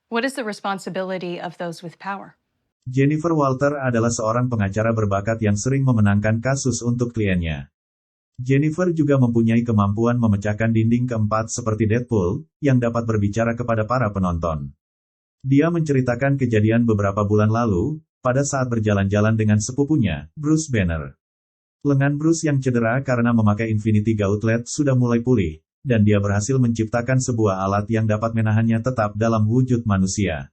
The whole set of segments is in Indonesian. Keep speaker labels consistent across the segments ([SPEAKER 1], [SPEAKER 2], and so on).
[SPEAKER 1] What is the responsibility of those with power?
[SPEAKER 2] Jennifer Walter adalah seorang pengacara berbakat yang sering memenangkan kasus untuk kliennya. Jennifer juga mempunyai kemampuan memecahkan dinding keempat seperti Deadpool, yang dapat berbicara kepada para penonton. Dia menceritakan kejadian beberapa bulan lalu, pada saat berjalan-jalan dengan sepupunya, Bruce Banner. Lengan Bruce yang cedera karena memakai Infinity Gauntlet sudah mulai pulih, dan dia berhasil menciptakan sebuah alat yang dapat menahannya tetap dalam wujud manusia.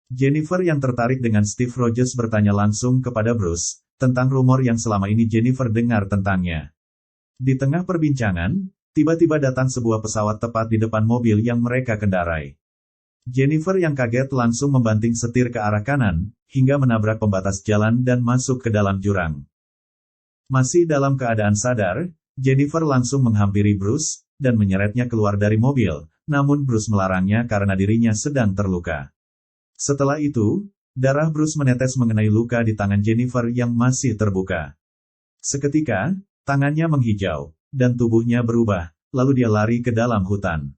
[SPEAKER 2] Jennifer yang tertarik dengan Steve Rogers bertanya langsung kepada Bruce, tentang rumor yang selama ini Jennifer dengar tentangnya. Di tengah perbincangan, tiba-tiba datang sebuah pesawat tepat di depan mobil yang mereka kendarai. Jennifer yang kaget langsung membanting setir ke arah kanan, hingga menabrak pembatas jalan dan masuk ke dalam jurang. Masih dalam keadaan sadar, Jennifer langsung menghampiri Bruce, dan menyeretnya keluar dari mobil, namun Bruce melarangnya karena dirinya sedang terluka. Setelah itu, darah Bruce menetes mengenai luka di tangan Jennifer yang masih terbuka. Seketika, tangannya menghijau, dan tubuhnya berubah, lalu dia lari ke dalam hutan.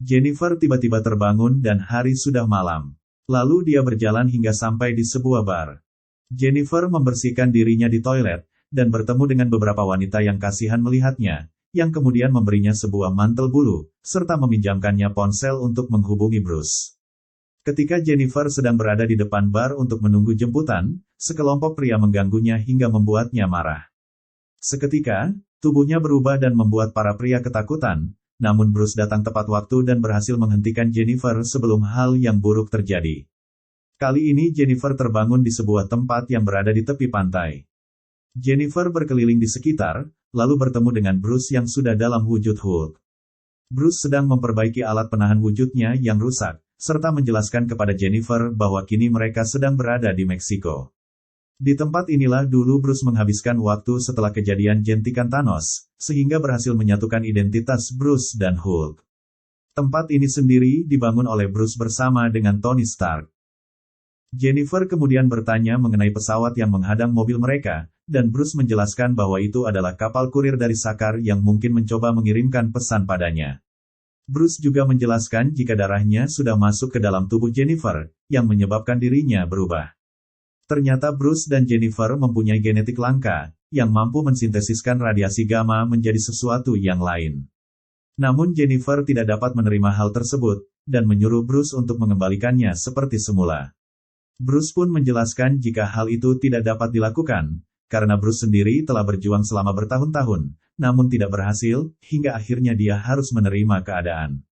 [SPEAKER 2] Jennifer tiba-tiba terbangun dan hari sudah malam. Lalu dia berjalan hingga sampai di sebuah bar. Jennifer membersihkan dirinya di toilet, dan bertemu dengan beberapa wanita yang kasihan melihatnya, yang kemudian memberinya sebuah mantel bulu, serta meminjamkannya ponsel untuk menghubungi Bruce. Ketika Jennifer sedang berada di depan bar untuk menunggu jemputan, sekelompok pria mengganggunya hingga membuatnya marah. Seketika, tubuhnya berubah dan membuat para pria ketakutan, namun Bruce datang tepat waktu dan berhasil menghentikan Jennifer sebelum hal yang buruk terjadi. Kali ini Jennifer terbangun di sebuah tempat yang berada di tepi pantai. Jennifer berkeliling di sekitar, lalu bertemu dengan Bruce yang sudah dalam wujud Hulk. Bruce sedang memperbaiki alat penahan wujudnya yang rusak, serta menjelaskan kepada Jennifer bahwa kini mereka sedang berada di Meksiko. Di tempat inilah dulu Bruce menghabiskan waktu setelah kejadian jentikan Thanos, sehingga berhasil menyatukan identitas Bruce dan Hulk. Tempat ini sendiri dibangun oleh Bruce bersama dengan Tony Stark. Jennifer kemudian bertanya mengenai pesawat yang menghadang mobil mereka, dan Bruce menjelaskan bahwa itu adalah kapal kurir dari Sakaar yang mungkin mencoba mengirimkan pesan padanya. Bruce juga menjelaskan jika darahnya sudah masuk ke dalam tubuh Jennifer, yang menyebabkan dirinya berubah. Ternyata Bruce dan Jennifer mempunyai genetik langka, yang mampu mensintesiskan radiasi gamma menjadi sesuatu yang lain. Namun Jennifer tidak dapat menerima hal tersebut, dan menyuruh Bruce untuk mengembalikannya seperti semula. Bruce pun menjelaskan jika hal itu tidak dapat dilakukan, karena Bruce sendiri telah berjuang selama bertahun-tahun, namun tidak berhasil, hingga akhirnya dia harus menerima keadaan.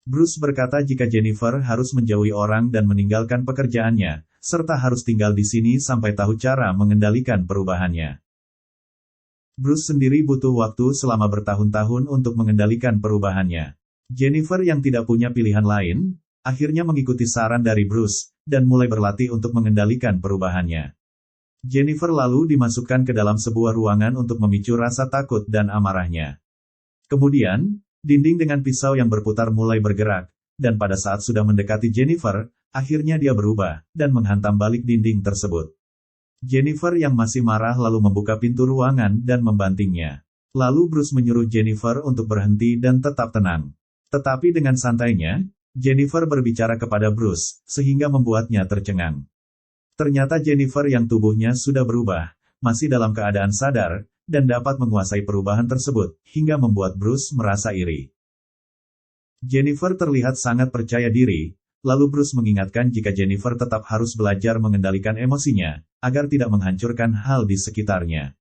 [SPEAKER 2] Bruce berkata jika Jennifer harus menjauhi orang dan meninggalkan pekerjaannya, serta harus tinggal di sini sampai tahu cara mengendalikan perubahannya. Bruce sendiri butuh waktu selama bertahun-tahun untuk mengendalikan perubahannya. Jennifer yang tidak punya pilihan lain, akhirnya mengikuti saran dari Bruce, dan mulai berlatih untuk mengendalikan perubahannya. Jennifer lalu dimasukkan ke dalam sebuah ruangan untuk memicu rasa takut dan amarahnya. Kemudian, dinding dengan pisau yang berputar mulai bergerak, dan pada saat sudah mendekati Jennifer, akhirnya dia berubah, dan menghantam balik dinding tersebut. Jennifer yang masih marah lalu membuka pintu ruangan dan membantingnya. Lalu Bruce menyuruh Jennifer untuk berhenti dan tetap tenang. Tetapi dengan santainya, Jennifer berbicara kepada Bruce, sehingga membuatnya tercengang. Ternyata Jennifer yang tubuhnya sudah berubah, masih dalam keadaan sadar, dan dapat menguasai perubahan tersebut, hingga membuat Bruce merasa iri. Jennifer terlihat sangat percaya diri, lalu Bruce mengingatkan jika Jennifer tetap harus belajar mengendalikan emosinya, agar tidak menghancurkan hal di sekitarnya.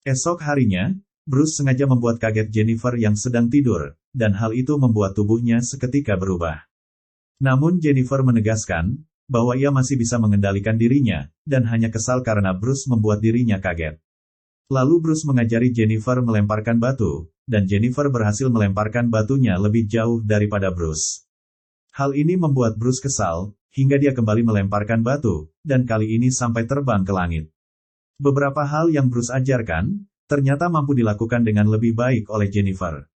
[SPEAKER 2] Esok harinya, Bruce sengaja membuat kaget Jennifer yang sedang tidur, dan hal itu membuat tubuhnya seketika berubah. Namun Jennifer menegaskan, bahwa ia masih bisa mengendalikan dirinya, dan hanya kesal karena Bruce membuat dirinya kaget. Lalu Bruce mengajari Jennifer melemparkan batu, dan Jennifer berhasil melemparkan batunya lebih jauh daripada Bruce. Hal ini membuat Bruce kesal, hingga dia kembali melemparkan batu, dan kali ini sampai terbang ke langit. Beberapa hal yang Bruce ajarkan, ternyata mampu dilakukan dengan lebih baik oleh Jennifer.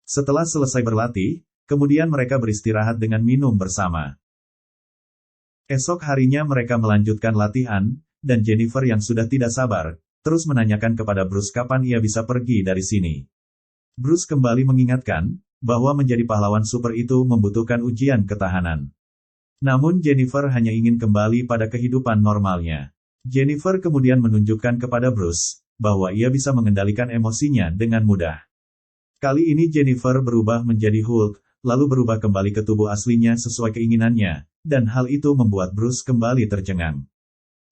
[SPEAKER 2] Setelah selesai berlatih, kemudian mereka beristirahat dengan minum bersama. Esok harinya mereka melanjutkan latihan, dan Jennifer yang sudah tidak sabar, terus menanyakan kepada Bruce kapan ia bisa pergi dari sini. Bruce kembali mengingatkan, bahwa menjadi pahlawan super itu membutuhkan ujian ketahanan. Namun Jennifer hanya ingin kembali pada kehidupan normalnya. Jennifer kemudian menunjukkan kepada Bruce, bahwa ia bisa mengendalikan emosinya dengan mudah. Kali ini Jennifer berubah menjadi Hulk, lalu berubah kembali ke tubuh aslinya sesuai keinginannya, dan hal itu membuat Bruce kembali tercengang.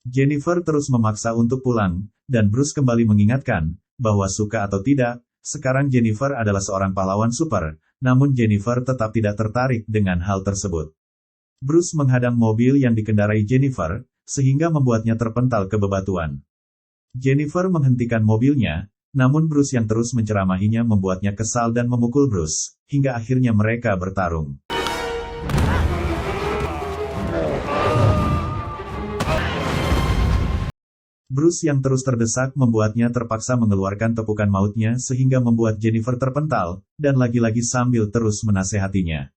[SPEAKER 2] Jennifer terus memaksa untuk pulang, dan Bruce kembali mengingatkan, bahwa suka atau tidak, sekarang Jennifer adalah seorang pahlawan super, namun Jennifer tetap tidak tertarik dengan hal tersebut. Bruce menghadang mobil yang dikendarai Jennifer, sehingga membuatnya terpental ke bebatuan. Jennifer menghentikan mobilnya, namun Bruce yang terus menceramahinya membuatnya kesal dan memukul Bruce, hingga akhirnya mereka bertarung. Bruce yang terus terdesak membuatnya terpaksa mengeluarkan tepukan mautnya sehingga membuat Jennifer terpental, dan lagi-lagi sambil terus menasehatinya.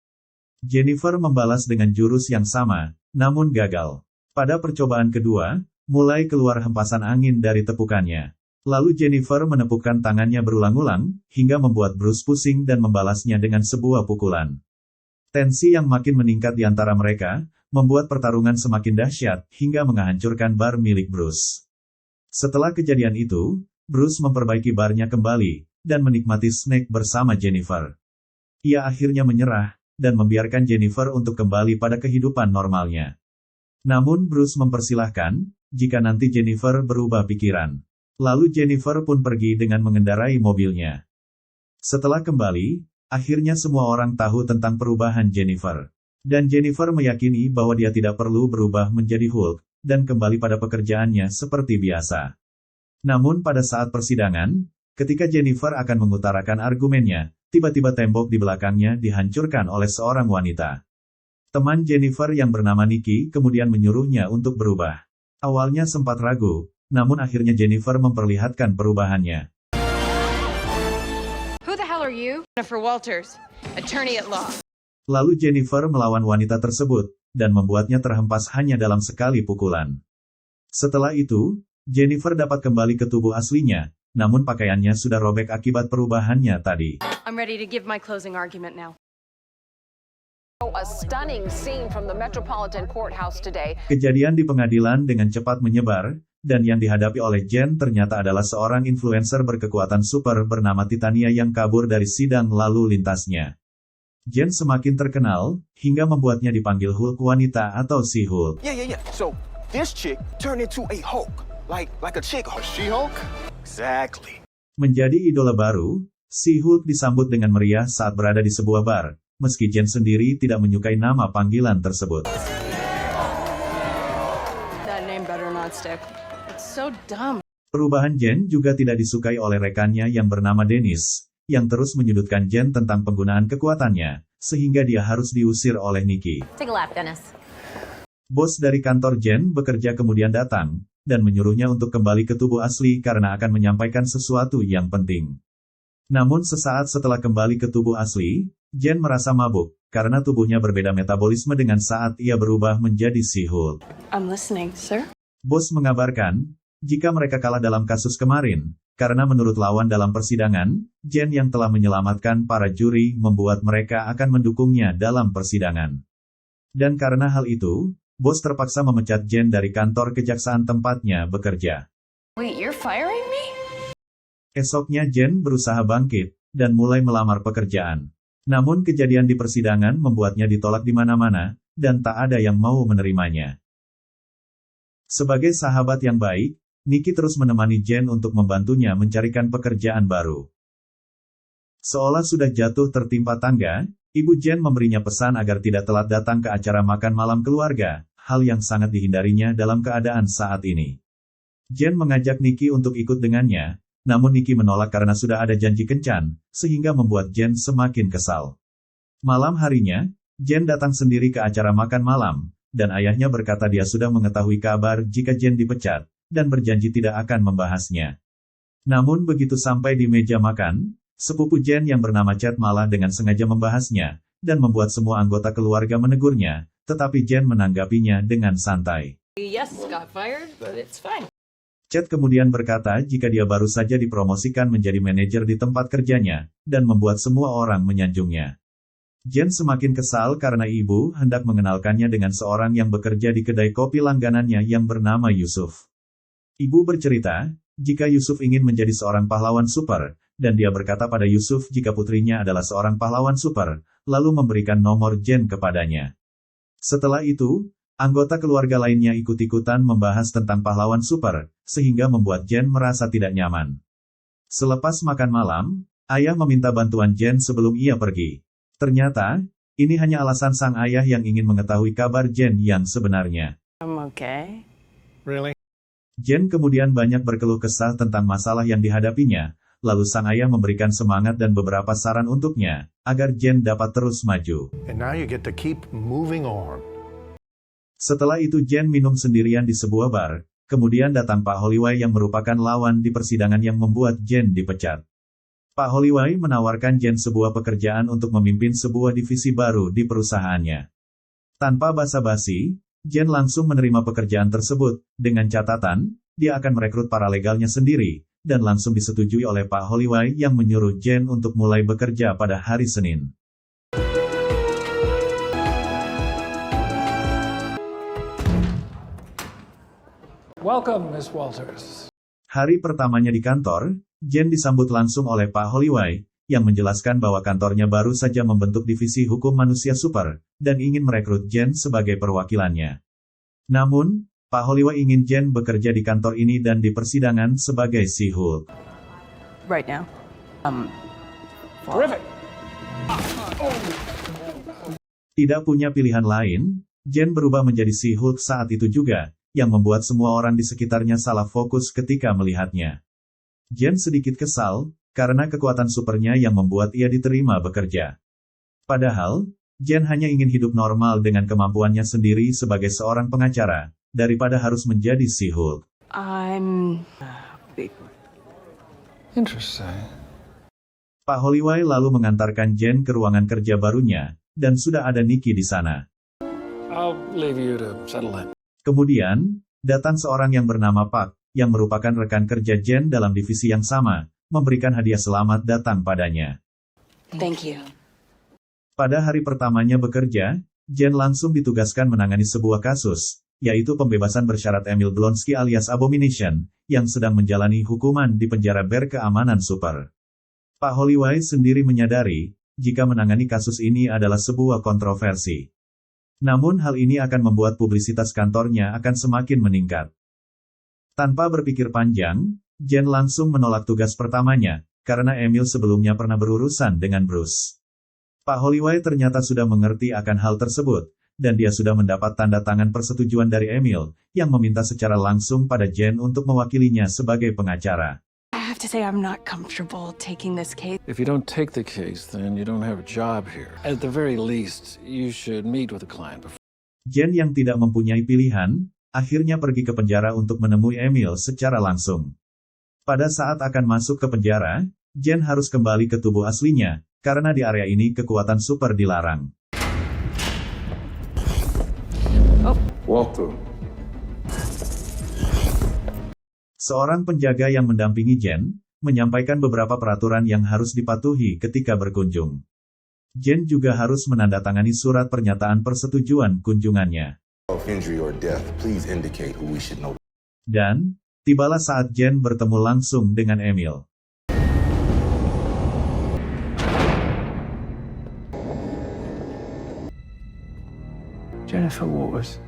[SPEAKER 2] Jennifer membalas dengan jurus yang sama, namun gagal. Pada percobaan kedua, mulai keluar hempasan angin dari tepukannya. Lalu Jennifer menepukkan tangannya berulang-ulang, hingga membuat Bruce pusing dan membalasnya dengan sebuah pukulan. Tensi yang makin meningkat di antara mereka, membuat pertarungan semakin dahsyat, hingga menghancurkan bar milik Bruce. Setelah kejadian itu, Bruce memperbaiki barnya kembali, dan menikmati snack bersama Jennifer. Ia akhirnya menyerah, dan membiarkan Jennifer untuk kembali pada kehidupan normalnya. Namun Bruce mempersilahkan, jika nanti Jennifer berubah pikiran. Lalu Jennifer pun pergi dengan mengendarai mobilnya. Setelah kembali, akhirnya semua orang tahu tentang perubahan Jennifer. Dan Jennifer meyakini bahwa dia tidak perlu berubah menjadi Hulk, dan kembali pada pekerjaannya seperti biasa. Namun pada saat persidangan, ketika Jennifer akan mengutarakan argumennya, tiba-tiba tembok di belakangnya dihancurkan oleh seorang wanita. Teman Jennifer yang bernama Nikki kemudian menyuruhnya untuk berubah. Awalnya sempat ragu, namun akhirnya Jennifer memperlihatkan perubahannya.
[SPEAKER 3] Who the hell are you? Jennifer Walters, attorney at law.
[SPEAKER 2] Lalu Jennifer melawan wanita tersebut, dan membuatnya terhempas hanya dalam sekali pukulan. Setelah itu, Jennifer dapat kembali ke tubuh aslinya, namun pakaiannya sudah robek akibat perubahannya tadi.
[SPEAKER 3] I'm ready to give my closing argument now.
[SPEAKER 4] A stunning scene from the Metropolitan Courthouse today.
[SPEAKER 2] Kejadian di pengadilan dengan cepat menyebar, dan yang dihadapi oleh Jen ternyata adalah seorang influencer berkekuatan super bernama Titania yang kabur dari sidang lalu lintasnya. Jen semakin terkenal, hingga membuatnya dipanggil Hulk wanita atau si Hulk.
[SPEAKER 5] Yeah. So, this chick turned into a Hulk. Like a chick. A She-Hulk? Exactly.
[SPEAKER 2] Menjadi idola baru, si Hulk disambut dengan meriah saat berada di sebuah bar, meski Jen sendiri tidak menyukai nama panggilan tersebut.
[SPEAKER 3] That name better not stick. It's so dumb.
[SPEAKER 2] Perubahan Jen juga tidak disukai oleh rekannya yang bernama Dennis, yang terus menyudutkan Jen tentang penggunaan kekuatannya, sehingga dia harus diusir oleh Nikki.
[SPEAKER 6] Take a lap, Dennis.
[SPEAKER 2] Bos dari kantor Jen bekerja kemudian datang, dan menyuruhnya untuk kembali ke tubuh asli karena akan menyampaikan sesuatu yang penting. Namun sesaat setelah kembali ke tubuh asli, Jen merasa mabuk, karena tubuhnya berbeda metabolisme dengan saat ia berubah menjadi si Hulk.
[SPEAKER 3] I'm listening, sir.
[SPEAKER 2] Bos mengabarkan, jika mereka kalah dalam kasus kemarin, karena menurut lawan dalam persidangan, Jen yang telah menyelamatkan para juri membuat mereka akan mendukungnya dalam persidangan. Dan karena hal itu, bos terpaksa memecat Jen dari kantor kejaksaan tempatnya bekerja.
[SPEAKER 3] Wait, you're firing me?
[SPEAKER 2] Esoknya Jen berusaha bangkit, dan mulai melamar pekerjaan. Namun kejadian di persidangan membuatnya ditolak di mana-mana, dan tak ada yang mau menerimanya. Sebagai sahabat yang baik, Nikki terus menemani Jen untuk membantunya mencarikan pekerjaan baru. Seolah sudah jatuh tertimpa tangga, Ibu Jen memberinya pesan agar tidak telat datang ke acara makan malam keluarga, hal yang sangat dihindarinya dalam keadaan saat ini. Jen mengajak Nikki untuk ikut dengannya, namun Nikki menolak karena sudah ada janji kencan, sehingga membuat Jen semakin kesal. Malam harinya, Jen datang sendiri ke acara makan malam, dan ayahnya berkata dia sudah mengetahui kabar jika Jen dipecat, dan berjanji tidak akan membahasnya. Namun begitu sampai di meja makan, sepupu Jen yang bernama Chad malah dengan sengaja membahasnya, dan membuat semua anggota keluarga menegurnya, tetapi Jen menanggapinya dengan santai.
[SPEAKER 3] Yes, got fired, but it's fine.
[SPEAKER 2] Chad kemudian berkata jika dia baru saja dipromosikan menjadi manajer di tempat kerjanya, dan membuat semua orang menyanjungnya. Jen semakin kesal karena ibu hendak mengenalkannya dengan seorang yang bekerja di kedai kopi langganannya yang bernama Yusuf. Ibu bercerita, jika Yusuf ingin menjadi seorang pahlawan super, dan dia berkata pada Yusuf jika putrinya adalah seorang pahlawan super, lalu memberikan nomor Jen kepadanya. Setelah itu, anggota keluarga lainnya ikut-ikutan membahas tentang pahlawan super, sehingga membuat Jen merasa tidak nyaman. Selepas makan malam, ayah meminta bantuan Jen sebelum ia pergi. Ternyata, ini hanya alasan sang ayah yang ingin mengetahui kabar Jen yang sebenarnya.
[SPEAKER 3] I'm okay.
[SPEAKER 5] Really?
[SPEAKER 2] Jen kemudian banyak berkeluh kesah tentang masalah yang dihadapinya, lalu sang ayah memberikan semangat dan beberapa saran untuknya, agar Jen dapat terus maju.
[SPEAKER 6] And now you get to keep moving on.
[SPEAKER 2] Setelah itu Jen minum sendirian di sebuah bar, kemudian datang Pak Holloway yang merupakan lawan di persidangan yang membuat Jen dipecat. Pak Holloway menawarkan Jen sebuah pekerjaan untuk memimpin sebuah divisi baru di perusahaannya. Tanpa basa-basi, Jen langsung menerima pekerjaan tersebut, dengan catatan, dia akan merekrut paralegalnya sendiri, dan langsung disetujui oleh Pak Holloway yang menyuruh Jen untuk mulai bekerja pada hari Senin.
[SPEAKER 7] Welcome, Miss Walters.
[SPEAKER 2] Hari pertamanya di kantor, Jen disambut langsung oleh Pak Holloway, yang menjelaskan bahwa kantornya baru saja membentuk divisi hukum manusia super, dan ingin merekrut Jen sebagai perwakilannya. Namun, Pak Holloway ingin Jen bekerja di kantor ini dan di persidangan sebagai She-Hulk.
[SPEAKER 3] Right now.
[SPEAKER 7] Terrific.
[SPEAKER 2] Tidak punya pilihan lain, Jen berubah menjadi She-Hulk saat itu juga, yang membuat semua orang di sekitarnya salah fokus ketika melihatnya. Jen sedikit kesal, karena kekuatan supernya yang membuat ia diterima bekerja. Padahal, Jen hanya ingin hidup normal dengan kemampuannya sendiri sebagai seorang pengacara, daripada harus menjadi She-Hulk.
[SPEAKER 3] I'm
[SPEAKER 7] Interesting.
[SPEAKER 2] Pak Holloway lalu mengantarkan Jen ke ruangan kerja barunya, dan sudah ada Nikki di sana.
[SPEAKER 7] I'll leave you to settle in.
[SPEAKER 2] Kemudian, datang seorang yang bernama Park, yang merupakan rekan kerja Jen dalam divisi yang sama, memberikan hadiah selamat datang padanya.
[SPEAKER 3] Thank you.
[SPEAKER 2] Pada hari pertamanya bekerja, Jen langsung ditugaskan menangani sebuah kasus, yaitu pembebasan bersyarat Emil Blonsky alias Abomination, yang sedang menjalani hukuman di penjara berkeamanan super. Pak Holloway sendiri menyadari, jika menangani kasus ini adalah sebuah kontroversi. Namun hal ini akan membuat publisitas kantornya akan semakin meningkat. Tanpa berpikir panjang, Jen langsung menolak tugas pertamanya, karena Emil sebelumnya pernah berurusan dengan Bruce. Pak Holloway ternyata sudah mengerti akan hal tersebut, dan dia sudah mendapat tanda tangan persetujuan dari Emil, yang meminta secara langsung pada Jen untuk mewakilinya sebagai pengacara.
[SPEAKER 1] I have to say I'm not comfortable taking this case.
[SPEAKER 7] If you don't take the case, then you don't have a job here. At the very least, you should meet with the client before.
[SPEAKER 2] Jen yang tidak mempunyai pilihan, akhirnya pergi ke penjara untuk menemui Emil secara langsung. Pada saat akan masuk ke penjara, Jen harus kembali ke tubuh aslinya, karena di area ini kekuatan super dilarang.
[SPEAKER 6] Walter.
[SPEAKER 2] Seorang penjaga yang mendampingi Jen, menyampaikan beberapa peraturan yang harus dipatuhi ketika berkunjung. Jen juga harus menandatangani surat pernyataan persetujuan kunjungannya.
[SPEAKER 8] Injury or death, please indicate who we should know.
[SPEAKER 2] Dan, tibalah saat Jen bertemu langsung dengan Emil.
[SPEAKER 7] Jennifer Walters.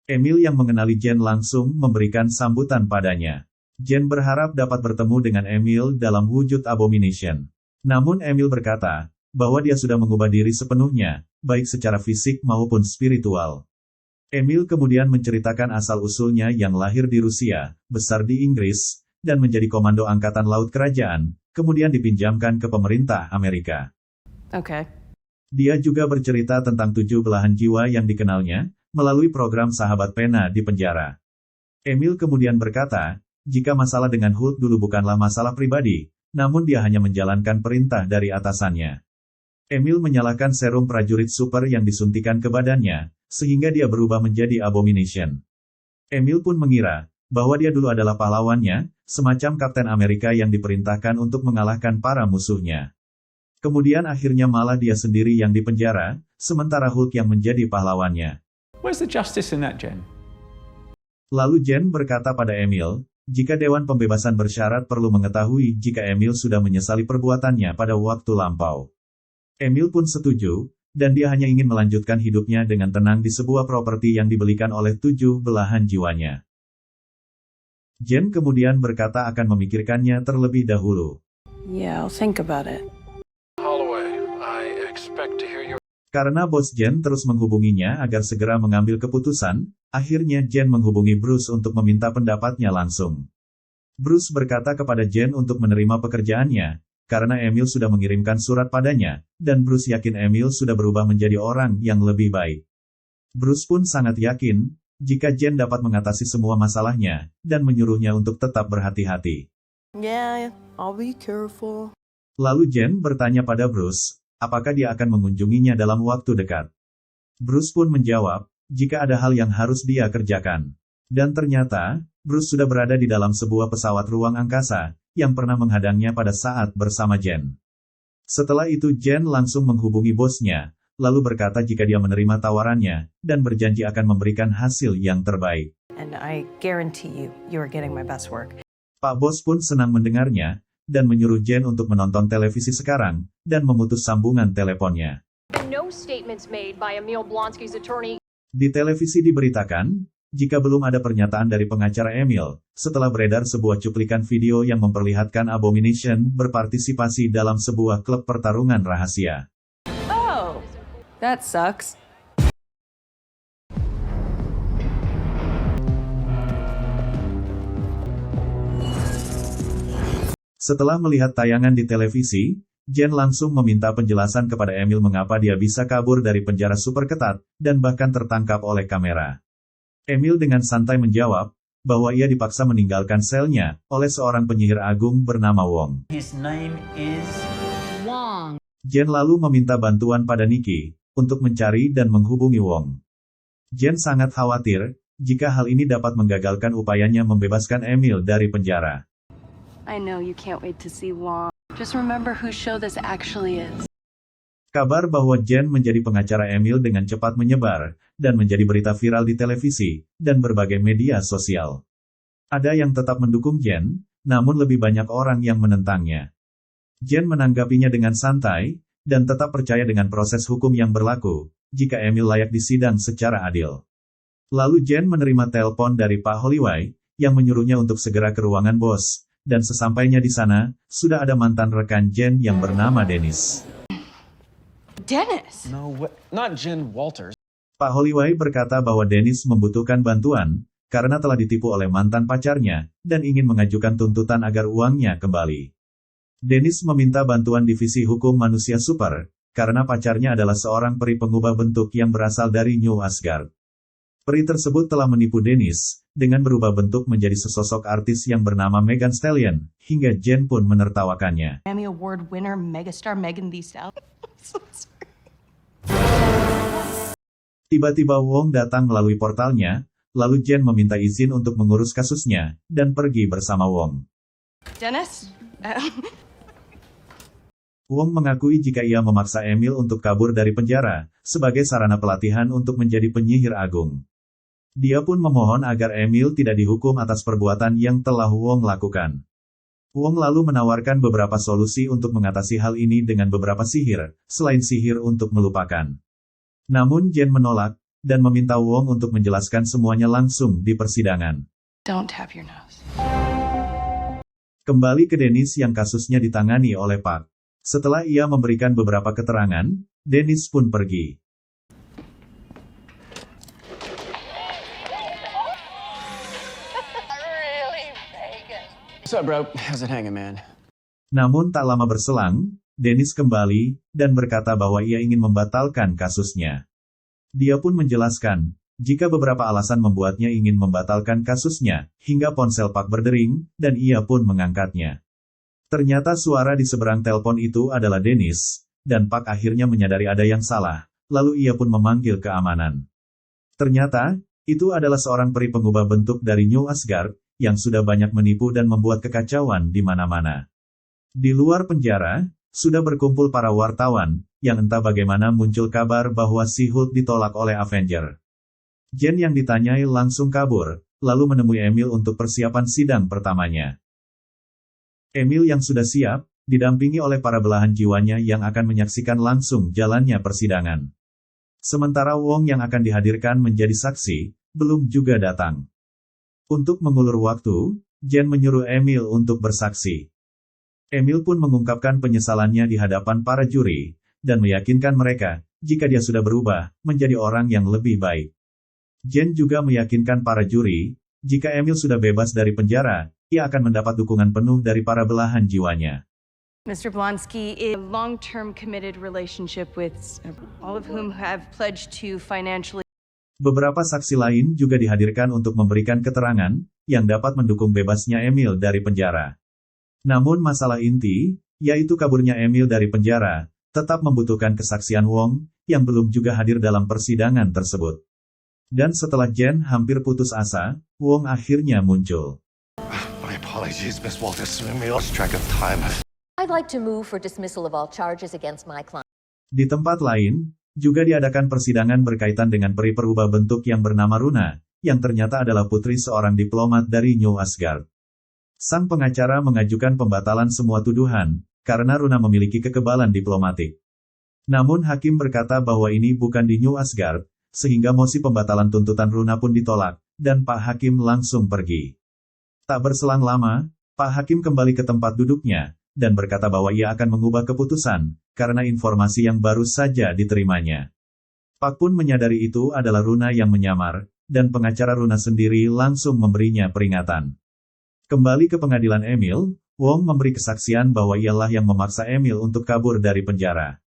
[SPEAKER 2] Emil yang mengenali Jen langsung memberikan sambutan padanya. Jen berharap dapat bertemu dengan Emil dalam wujud Abomination. Namun Emil berkata, bahwa dia sudah mengubah diri sepenuhnya, baik secara fisik maupun spiritual. Emil kemudian menceritakan asal-usulnya yang lahir di Rusia, besar di Inggris, dan menjadi komando Angkatan Laut Kerajaan, kemudian dipinjamkan ke pemerintah Amerika.
[SPEAKER 3] Okay.
[SPEAKER 2] Dia juga bercerita tentang 7 belahan jiwa yang dikenalnya, melalui program Sahabat Pena di penjara. Emil kemudian berkata, jika masalah dengan Hulk dulu bukanlah masalah pribadi, namun dia hanya menjalankan perintah dari atasannya. Emil menyalakan serum prajurit super yang disuntikan ke badannya, sehingga dia berubah menjadi Abomination. Emil pun mengira bahwa dia dulu adalah pahlawannya, semacam Kapten Amerika yang diperintahkan untuk mengalahkan para musuhnya. Kemudian akhirnya malah dia sendiri yang dipenjara, sementara Hulk yang menjadi pahlawannya.
[SPEAKER 9] Where's the justice in that, Jen?
[SPEAKER 2] Lalu Jen berkata pada Emil, jika Dewan Pembebasan bersyarat perlu mengetahui jika Emil sudah menyesali perbuatannya pada waktu lampau. Emil pun setuju, dan dia hanya ingin melanjutkan hidupnya dengan tenang di sebuah properti yang dibelikan oleh 7 belahan jiwanya. Jen kemudian berkata akan memikirkannya terlebih dahulu.
[SPEAKER 3] Yeah, I'll think about it.
[SPEAKER 7] Holloway, I expect to hear your...
[SPEAKER 2] Karena bos Jen terus menghubunginya agar segera mengambil keputusan, akhirnya Jen menghubungi Bruce untuk meminta pendapatnya langsung. Bruce berkata kepada Jen untuk menerima pekerjaannya, karena Emil sudah mengirimkan surat padanya, dan Bruce yakin Emil sudah berubah menjadi orang yang lebih baik. Bruce pun sangat yakin, jika Jen dapat mengatasi semua masalahnya, dan menyuruhnya untuk tetap berhati-hati.
[SPEAKER 3] Yeah, I'll be careful.
[SPEAKER 2] Lalu Jen bertanya pada Bruce, apakah dia akan mengunjunginya dalam waktu dekat. Bruce pun menjawab, jika ada hal yang harus dia kerjakan. Dan ternyata, Bruce sudah berada di dalam sebuah pesawat ruang angkasa, yang pernah menghadangnya pada saat bersama Jen. Setelah itu Jen langsung menghubungi bosnya, lalu berkata jika dia menerima tawarannya, dan berjanji akan memberikan hasil yang terbaik.
[SPEAKER 3] And I guarantee you are getting my best work.
[SPEAKER 2] Pak Bos pun senang mendengarnya, dan menyuruh Jen untuk menonton televisi sekarang, dan memutus sambungan teleponnya.
[SPEAKER 4] No statements made by Emil Blonsky's attorney.
[SPEAKER 2] Di televisi diberitakan, jika belum ada pernyataan dari pengacara Emil, setelah beredar sebuah cuplikan video yang memperlihatkan Abomination berpartisipasi dalam sebuah klub pertarungan rahasia.
[SPEAKER 3] Oh, that sucks.
[SPEAKER 2] Setelah melihat tayangan di televisi, Jen langsung meminta penjelasan kepada Emil mengapa dia bisa kabur dari penjara super ketat, dan bahkan tertangkap oleh kamera. Emil dengan santai menjawab, bahwa ia dipaksa meninggalkan selnya, oleh seorang penyihir agung bernama Wong.
[SPEAKER 10] His name is Wong.
[SPEAKER 2] Jen lalu meminta bantuan pada Nikki, untuk mencari dan menghubungi Wong. Jen sangat khawatir, jika hal ini dapat menggagalkan upayanya membebaskan Emil dari penjara.
[SPEAKER 1] I know you can't wait to see Wong. Just remember whose show this actually is.
[SPEAKER 2] Kabar bahwa Jen menjadi pengacara Emil dengan cepat menyebar, dan menjadi berita viral di televisi, dan berbagai media sosial. Ada yang tetap mendukung Jen, namun lebih banyak orang yang menentangnya. Jen menanggapinya dengan santai, dan tetap percaya dengan proses hukum yang berlaku, jika Emil layak disidang secara adil. Lalu Jen menerima telepon dari Pak Holloway, yang menyuruhnya untuk segera ke ruangan bos, dan sesampainya di sana, sudah ada mantan rekan Jen yang bernama Dennis.
[SPEAKER 1] Dennis!
[SPEAKER 9] No, not Jen Walters.
[SPEAKER 2] Pak Holloway berkata bahwa Dennis membutuhkan bantuan, karena telah ditipu oleh mantan pacarnya, dan ingin mengajukan tuntutan agar uangnya kembali. Dennis meminta bantuan divisi hukum manusia super, karena pacarnya adalah seorang peri pengubah bentuk yang berasal dari New Asgard. Peri tersebut telah menipu Dennis, dengan berubah bentuk menjadi sesosok artis yang bernama Megan Stallion, hingga Jen pun menertawakannya.
[SPEAKER 1] Emmy Award winner megastar Megan Thee Stallion.
[SPEAKER 2] Tiba-tiba Wong datang melalui portalnya, lalu Jen meminta izin untuk mengurus kasusnya, dan pergi bersama Wong.
[SPEAKER 1] Dennis?
[SPEAKER 2] Wong mengakui jika ia memaksa Emil untuk kabur dari penjara, sebagai sarana pelatihan untuk menjadi penyihir agung. Dia pun memohon agar Emil tidak dihukum atas perbuatan yang telah Wong lakukan. Wong lalu menawarkan beberapa solusi untuk mengatasi hal ini dengan beberapa sihir, selain sihir untuk melupakan. Namun Jen menolak, dan meminta Wong untuk menjelaskan semuanya langsung di persidangan.
[SPEAKER 1] Don't tap your nose.
[SPEAKER 2] Kembali ke Dennis yang kasusnya ditangani oleh Park. Setelah ia memberikan beberapa keterangan, Dennis pun pergi.
[SPEAKER 9] What's up, bro? How's it hanging, man?
[SPEAKER 2] Namun tak lama berselang, Dennis kembali, dan berkata bahwa ia ingin membatalkan kasusnya. Dia pun menjelaskan, jika beberapa alasan membuatnya ingin membatalkan kasusnya, hingga ponsel Park berdering, dan ia pun mengangkatnya. Ternyata suara di seberang telepon itu adalah Dennis, dan Park akhirnya menyadari ada yang salah, lalu ia pun memanggil keamanan. Ternyata, Itu adalah seorang peri pengubah bentuk dari New Asgard, yang sudah banyak menipu dan membuat kekacauan di mana-mana. Di luar penjara, sudah berkumpul para wartawan, yang entah bagaimana muncul kabar bahwa si Hulk ditolak oleh Avenger. Jen yang ditanyai langsung kabur, lalu menemui Emil untuk persiapan sidang pertamanya. Emil yang sudah siap, didampingi oleh para belahan jiwanya yang akan menyaksikan langsung jalannya persidangan. Sementara Wong yang akan dihadirkan menjadi saksi, belum juga datang. Untuk mengulur waktu, Jen menyuruh Emil untuk bersaksi. Emil pun mengungkapkan penyesalannya di hadapan para juri, dan meyakinkan mereka, jika dia sudah berubah, menjadi orang yang lebih baik. Jen juga meyakinkan para juri, jika Emil sudah bebas dari penjara, ia akan mendapat dukungan penuh dari para belahan jiwanya.
[SPEAKER 3] Mr. Blonsky is a long-term committed relationship with all of whom have pledged to financially.
[SPEAKER 2] Beberapa saksi lain juga dihadirkan untuk memberikan keterangan, yang dapat mendukung bebasnya Emil dari penjara. Namun masalah inti, yaitu kaburnya Emil dari penjara, tetap membutuhkan kesaksian Wong, yang belum juga hadir dalam persidangan tersebut. Dan setelah Jen hampir putus asa, Wong akhirnya muncul.
[SPEAKER 6] My apologies, Miss Walters. We lost track of time.
[SPEAKER 11] I'd like to move for dismissal of all charges against my client.
[SPEAKER 2] Di tempat lain, juga diadakan persidangan berkaitan dengan peri perubah bentuk yang bernama Runa, yang ternyata adalah putri seorang diplomat dari New Asgard. Sang pengacara mengajukan pembatalan semua tuduhan, karena Runa memiliki kekebalan diplomatik. Namun hakim berkata bahwa ini bukan di New Asgard, sehingga mosi pembatalan tuntutan Runa pun ditolak, dan Pak Hakim langsung pergi. Tak berselang lama, Pak Hakim kembali ke tempat duduknya, dan berkata bahwa ia akan mengubah keputusan, karena informasi yang baru saja diterimanya. Pak pun menyadari itu adalah Runa yang menyamar, dan pengacara Runa sendiri langsung memberinya peringatan. Kembali ke pengadilan Emil, Wong memberi kesaksian bahwa ialah yang memaksa Emil untuk kabur dari penjara.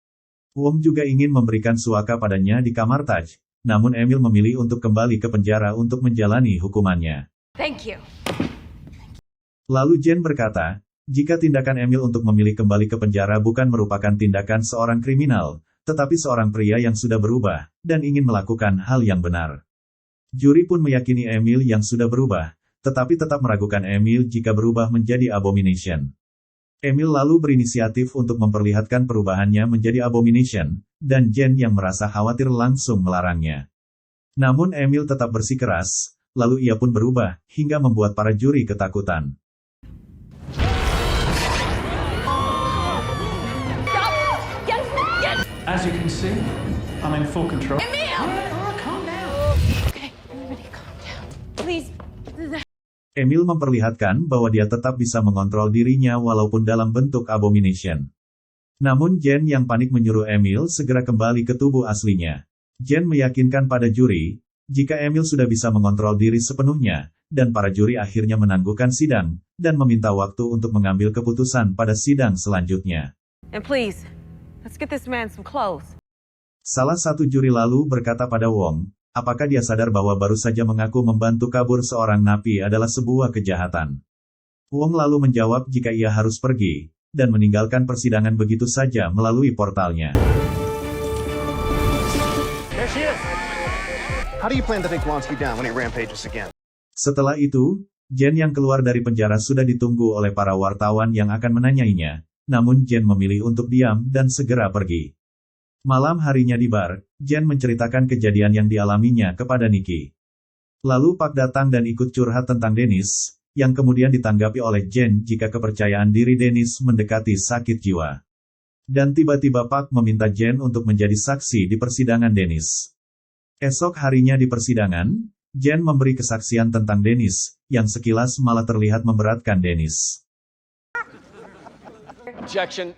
[SPEAKER 2] Wong juga ingin memberikan suaka padanya di kamar Taj, namun Emil memilih untuk kembali ke penjara untuk menjalani hukumannya.
[SPEAKER 3] Thank you.
[SPEAKER 2] Lalu Jen berkata, jika tindakan Emil untuk memilih kembali ke penjara bukan merupakan tindakan seorang kriminal, tetapi seorang pria yang sudah berubah, dan ingin melakukan hal yang benar. Juri pun meyakini Emil yang sudah berubah, tetapi tetap meragukan Emil jika berubah menjadi Abomination. Emil lalu berinisiatif untuk memperlihatkan perubahannya menjadi Abomination, dan Jen yang merasa khawatir langsung melarangnya. Namun Emil tetap bersikeras, lalu ia pun berubah, hingga membuat para juri ketakutan.
[SPEAKER 10] As you can see, I'm in full control.
[SPEAKER 3] Calm down. Okay, everybody calm down. Please.
[SPEAKER 2] Emil memperlihatkan bahwa dia tetap bisa mengontrol dirinya walaupun dalam bentuk Abomination. Namun Jen yang panik menyuruh Emil segera kembali ke tubuh aslinya. Jen meyakinkan pada juri, jika Emil sudah bisa mengontrol diri sepenuhnya, dan para juri akhirnya menangguhkan sidang, dan meminta waktu untuk mengambil keputusan pada sidang selanjutnya.
[SPEAKER 4] And please, let's get this man some clothes.
[SPEAKER 2] Salah satu juri lalu berkata pada Wong, apakah dia sadar bahwa baru saja mengaku membantu kabur seorang napi adalah sebuah kejahatan. Wong lalu menjawab jika ia harus pergi, dan meninggalkan persidangan begitu saja melalui portalnya.
[SPEAKER 5] There she is. How do you plan to take Blonsky down when he rampages again?
[SPEAKER 2] Setelah itu, Jen yang keluar dari penjara sudah ditunggu oleh para wartawan yang akan menanyainya, namun Jen memilih untuk diam dan segera pergi. Malam harinya di bar, Jen menceritakan kejadian yang dialaminya kepada Nikki. Lalu Pak datang dan ikut curhat tentang Dennis, yang kemudian ditanggapi oleh Jen jika kepercayaan diri Dennis mendekati sakit jiwa. Dan tiba-tiba Pak meminta Jen untuk menjadi saksi di persidangan Dennis. Esok harinya di persidangan, Jen memberi kesaksian tentang Dennis, yang sekilas malah terlihat memberatkan Dennis.
[SPEAKER 9] Objection.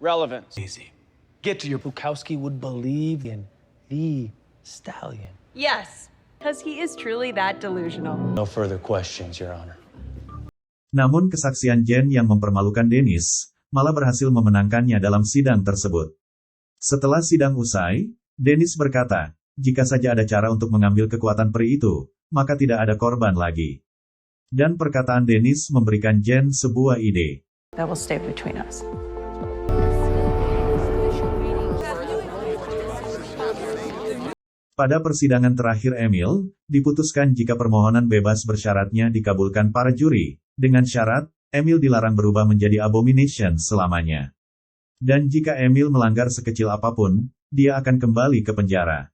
[SPEAKER 9] Relevance.
[SPEAKER 10] Easy. Get to your Bukowski would believe in the stallion.
[SPEAKER 3] Yes, because he is truly that delusional.
[SPEAKER 10] No further questions, Your Honor.
[SPEAKER 2] Namun kesaksian Jen yang mempermalukan Dennis, malah berhasil memenangkannya dalam sidang tersebut. Setelah sidang usai, Dennis berkata, jika saja ada cara untuk mengambil kekuatan peri itu, maka tidak ada korban lagi. Dan perkataan Dennis memberikan Jen sebuah ide.
[SPEAKER 3] That will stay between us.
[SPEAKER 2] Pada persidangan terakhir Emil, diputuskan jika permohonan bebas bersyaratnya dikabulkan para juri, dengan syarat, Emil dilarang berubah menjadi abomination selamanya. Dan jika Emil melanggar sekecil apapun, dia akan kembali ke penjara.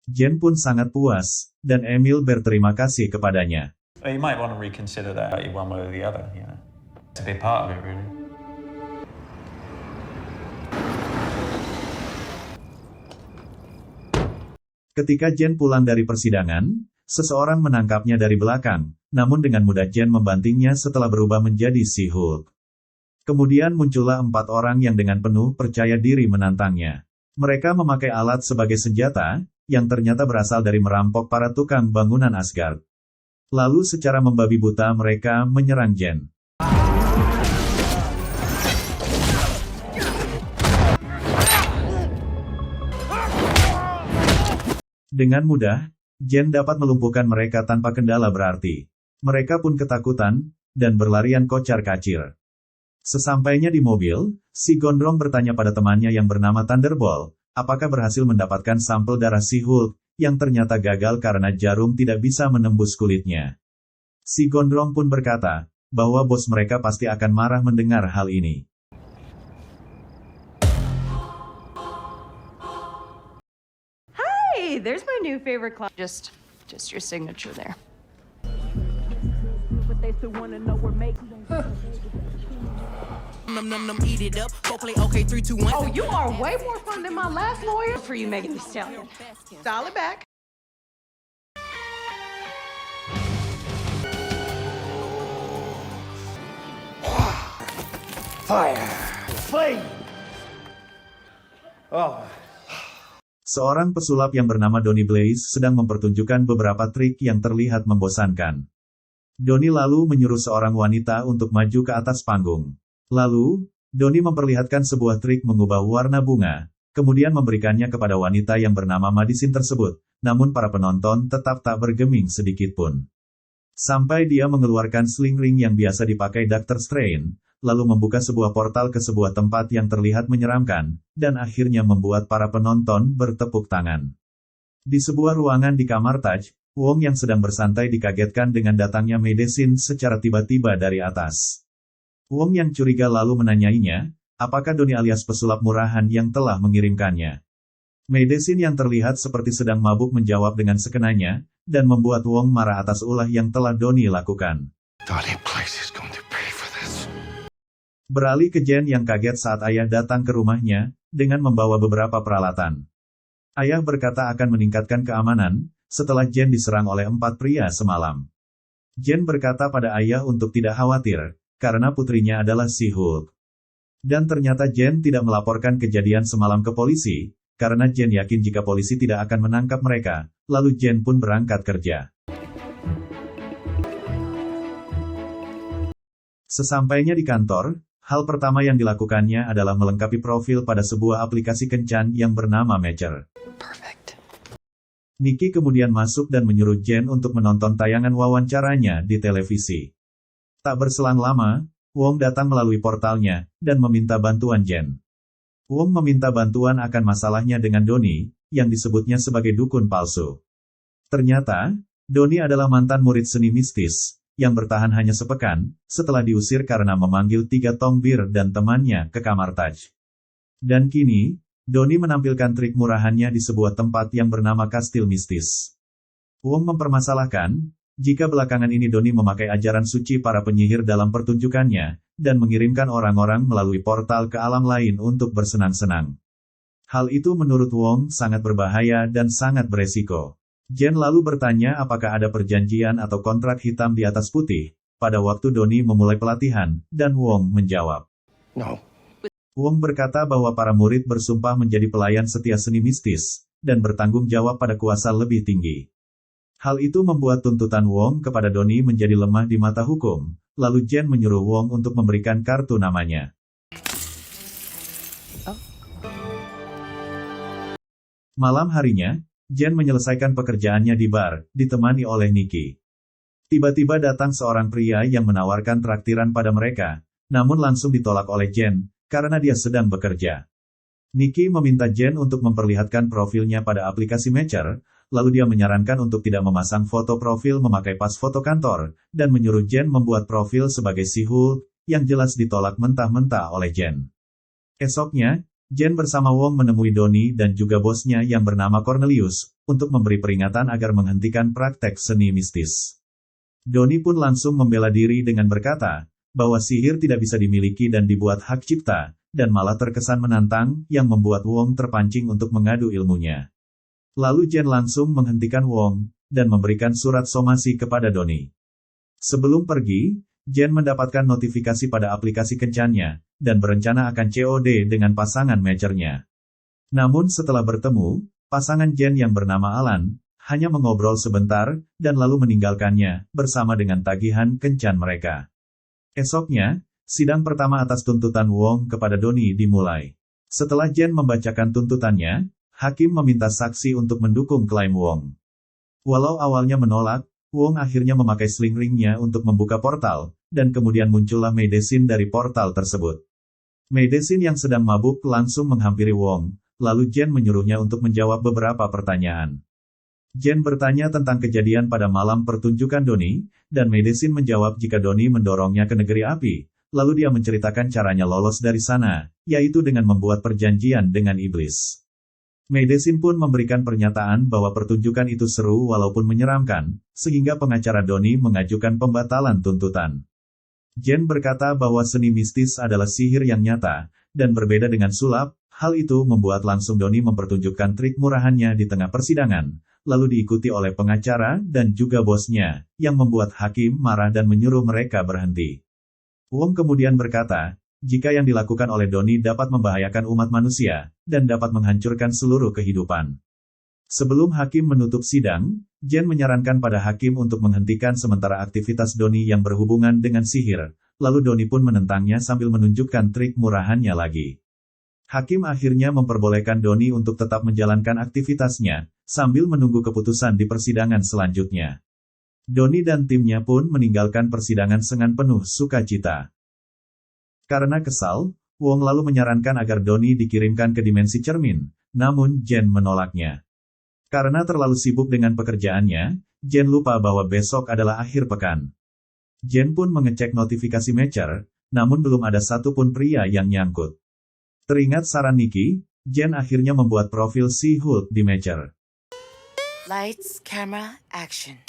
[SPEAKER 2] Jen pun sangat puas, dan Emil berterima kasih kepadanya.
[SPEAKER 12] You might want to reconsider that one way or the other, you know. It's a big part of it, really.
[SPEAKER 2] Ketika Jen pulang dari persidangan, seseorang menangkapnya dari belakang, namun dengan mudah Jen membantingnya setelah berubah menjadi si Hulk. Kemudian muncullah 4 orang yang dengan penuh percaya diri menantangnya. Mereka memakai alat sebagai senjata, yang ternyata berasal dari merampok para tukang bangunan Asgard. Lalu secara membabi buta mereka menyerang Jen. Dengan mudah, Jen dapat melumpuhkan mereka tanpa kendala berarti. Mereka pun ketakutan, dan berlarian kocar-kacir. Sesampainya di mobil, si Gondrong bertanya pada temannya yang bernama Thunderbolt, apakah berhasil mendapatkan sampel darah si Hulk, yang ternyata gagal karena jarum tidak bisa menembus kulitnya. Si Gondrong pun berkata, bahwa bos mereka pasti akan marah mendengar hal ini.
[SPEAKER 3] Hey, there's my new favorite class. Just your signature there.
[SPEAKER 4] Oh, you are way more fun than my last lawyer.
[SPEAKER 3] For you, Megan Thee Stallion.
[SPEAKER 4] Dial it back.
[SPEAKER 5] Fire. Flame. Oh.
[SPEAKER 2] Seorang pesulap yang bernama Donny Blaze sedang mempertunjukkan beberapa trik yang terlihat membosankan. Donny lalu menyuruh seorang wanita untuk maju ke atas panggung. Lalu, Donny memperlihatkan sebuah trik mengubah warna bunga, kemudian memberikannya kepada wanita yang bernama Madison tersebut, namun para penonton tetap tak bergeming sedikit pun. Sampai dia mengeluarkan sling ring yang biasa dipakai Dr. Strange, lalu membuka sebuah portal ke sebuah tempat yang terlihat menyeramkan, dan akhirnya membuat para penonton bertepuk tangan. Di sebuah ruangan di kamar Taj, Wong yang sedang bersantai dikagetkan dengan datangnya Madison secara tiba-tiba dari atas. Wong yang curiga lalu menanyainya, apakah Donny alias pesulap murahan yang telah mengirimkannya. Madison yang terlihat seperti sedang mabuk menjawab dengan sekenanya, dan membuat Wong marah atas ulah yang telah Donny lakukan.
[SPEAKER 6] Donny Blaze is going to pay for this.
[SPEAKER 2] Beralih ke Jen yang kaget saat ayah datang ke rumahnya, dengan membawa beberapa peralatan. Ayah berkata akan meningkatkan keamanan, setelah Jen diserang oleh 4 pria semalam. Jen berkata pada ayah untuk tidak khawatir, karena putrinya adalah si Hulk. Dan ternyata Jen tidak melaporkan kejadian semalam ke polisi, karena Jen yakin jika polisi tidak akan menangkap mereka, lalu Jen pun berangkat kerja. Sesampainya di kantor, hal pertama yang dilakukannya adalah melengkapi profil pada sebuah aplikasi kencan yang bernama Matcher.
[SPEAKER 1] Perfect.
[SPEAKER 2] Nikki kemudian masuk dan menyuruh Jen untuk menonton tayangan wawancaranya di televisi. Tak berselang lama, Wong datang melalui portalnya, dan meminta bantuan Jen. Wong meminta bantuan akan masalahnya dengan Donny, yang disebutnya sebagai dukun palsu. Ternyata, Donny adalah mantan murid seni mistis, yang bertahan hanya sepekan, setelah diusir karena memanggil 3 tong bir dan temannya ke kamar Taj. Dan kini, Donny menampilkan trik murahannya di sebuah tempat yang bernama Kastil Mistis. Wong mempermasalahkan, jika belakangan ini Donny memakai ajaran suci para penyihir dalam pertunjukannya, dan mengirimkan orang-orang melalui portal ke alam lain untuk bersenang-senang. Hal itu menurut Wong sangat berbahaya dan sangat beresiko. Jen lalu bertanya apakah ada perjanjian atau kontrak hitam di atas putih, pada waktu Donny memulai pelatihan, dan Wong menjawab.
[SPEAKER 5] No.
[SPEAKER 2] Wong berkata bahwa para murid bersumpah menjadi pelayan setia seni mistis, dan bertanggung jawab pada kuasa lebih tinggi. Hal itu membuat tuntutan Wong kepada Donny menjadi lemah di mata hukum, lalu Jen menyuruh Wong untuk memberikan kartu namanya. Malam harinya, Jen menyelesaikan pekerjaannya di bar, ditemani oleh Nikki. Tiba-tiba datang seorang pria yang menawarkan traktiran pada mereka, namun langsung ditolak oleh Jen, karena dia sedang bekerja. Nikki meminta Jen untuk memperlihatkan profilnya pada aplikasi Matcher, lalu dia menyarankan untuk tidak memasang foto profil memakai pas foto kantor, dan menyuruh Jen membuat profil sebagai Si-Hulk, yang jelas ditolak mentah-mentah oleh Jen. Esoknya, Jen bersama Wong menemui Donnie dan juga bosnya yang bernama Cornelius, untuk memberi peringatan agar menghentikan praktek seni mistis. Donnie pun langsung membela diri dengan berkata, bahwa sihir tidak bisa dimiliki dan dibuat hak cipta, dan malah terkesan menantang, yang membuat Wong terpancing untuk mengadu ilmunya. Lalu Jen langsung menghentikan Wong, dan memberikan surat somasi kepada Donnie. Sebelum pergi, Jen mendapatkan notifikasi pada aplikasi kencannya, dan berencana akan COD dengan pasangan matchernya. Namun setelah bertemu, pasangan Jen yang bernama Alan, hanya mengobrol sebentar, dan lalu meninggalkannya, bersama dengan tagihan kencan mereka. Esoknya, sidang pertama atas tuntutan Wong kepada Donnie dimulai. Setelah Jen membacakan tuntutannya, hakim meminta saksi untuk mendukung klaim Wong. Walau awalnya menolak, Wong akhirnya memakai sling ring-nya untuk membuka portal, dan kemudian muncullah Medicine dari portal tersebut. Medicine yang sedang mabuk langsung menghampiri Wong, lalu Jen menyuruhnya untuk menjawab beberapa pertanyaan. Jen bertanya tentang kejadian pada malam pertunjukan Donnie, dan Medicine menjawab jika Donnie mendorongnya ke negeri api, lalu dia menceritakan caranya lolos dari sana, yaitu dengan membuat perjanjian dengan iblis. Medicine pun memberikan pernyataan bahwa pertunjukan itu seru walaupun menyeramkan, sehingga pengacara Donnie mengajukan pembatalan tuntutan. Jen berkata bahwa seni mistis adalah sihir yang nyata, dan berbeda dengan sulap. Hal itu membuat langsung Donnie mempertunjukkan trik murahannya di tengah persidangan, lalu diikuti oleh pengacara dan juga bosnya, yang membuat hakim marah dan menyuruh mereka berhenti. Wong kemudian berkata, jika yang dilakukan oleh Donnie dapat membahayakan umat manusia, dan dapat menghancurkan seluruh kehidupan. Sebelum hakim menutup sidang, Jen menyarankan pada hakim untuk menghentikan sementara aktivitas Donnie yang berhubungan dengan sihir, lalu Donnie pun menentangnya sambil menunjukkan trik murahannya lagi. Hakim akhirnya memperbolehkan Donnie untuk tetap menjalankan aktivitasnya, sambil menunggu keputusan di persidangan selanjutnya. Donnie dan timnya pun meninggalkan persidangan dengan penuh sukacita. Karena kesal, Wong lalu menyarankan agar Donnie dikirimkan ke dimensi cermin, namun Jen menolaknya. Karena terlalu sibuk dengan pekerjaannya, Jen lupa bahwa besok adalah akhir pekan. Jen pun mengecek notifikasi matcher, namun belum ada satupun pria yang nyangkut. Teringat saran Nikki, Jen akhirnya membuat profil Si-Hulk di matcher.
[SPEAKER 13] Lights, camera, action.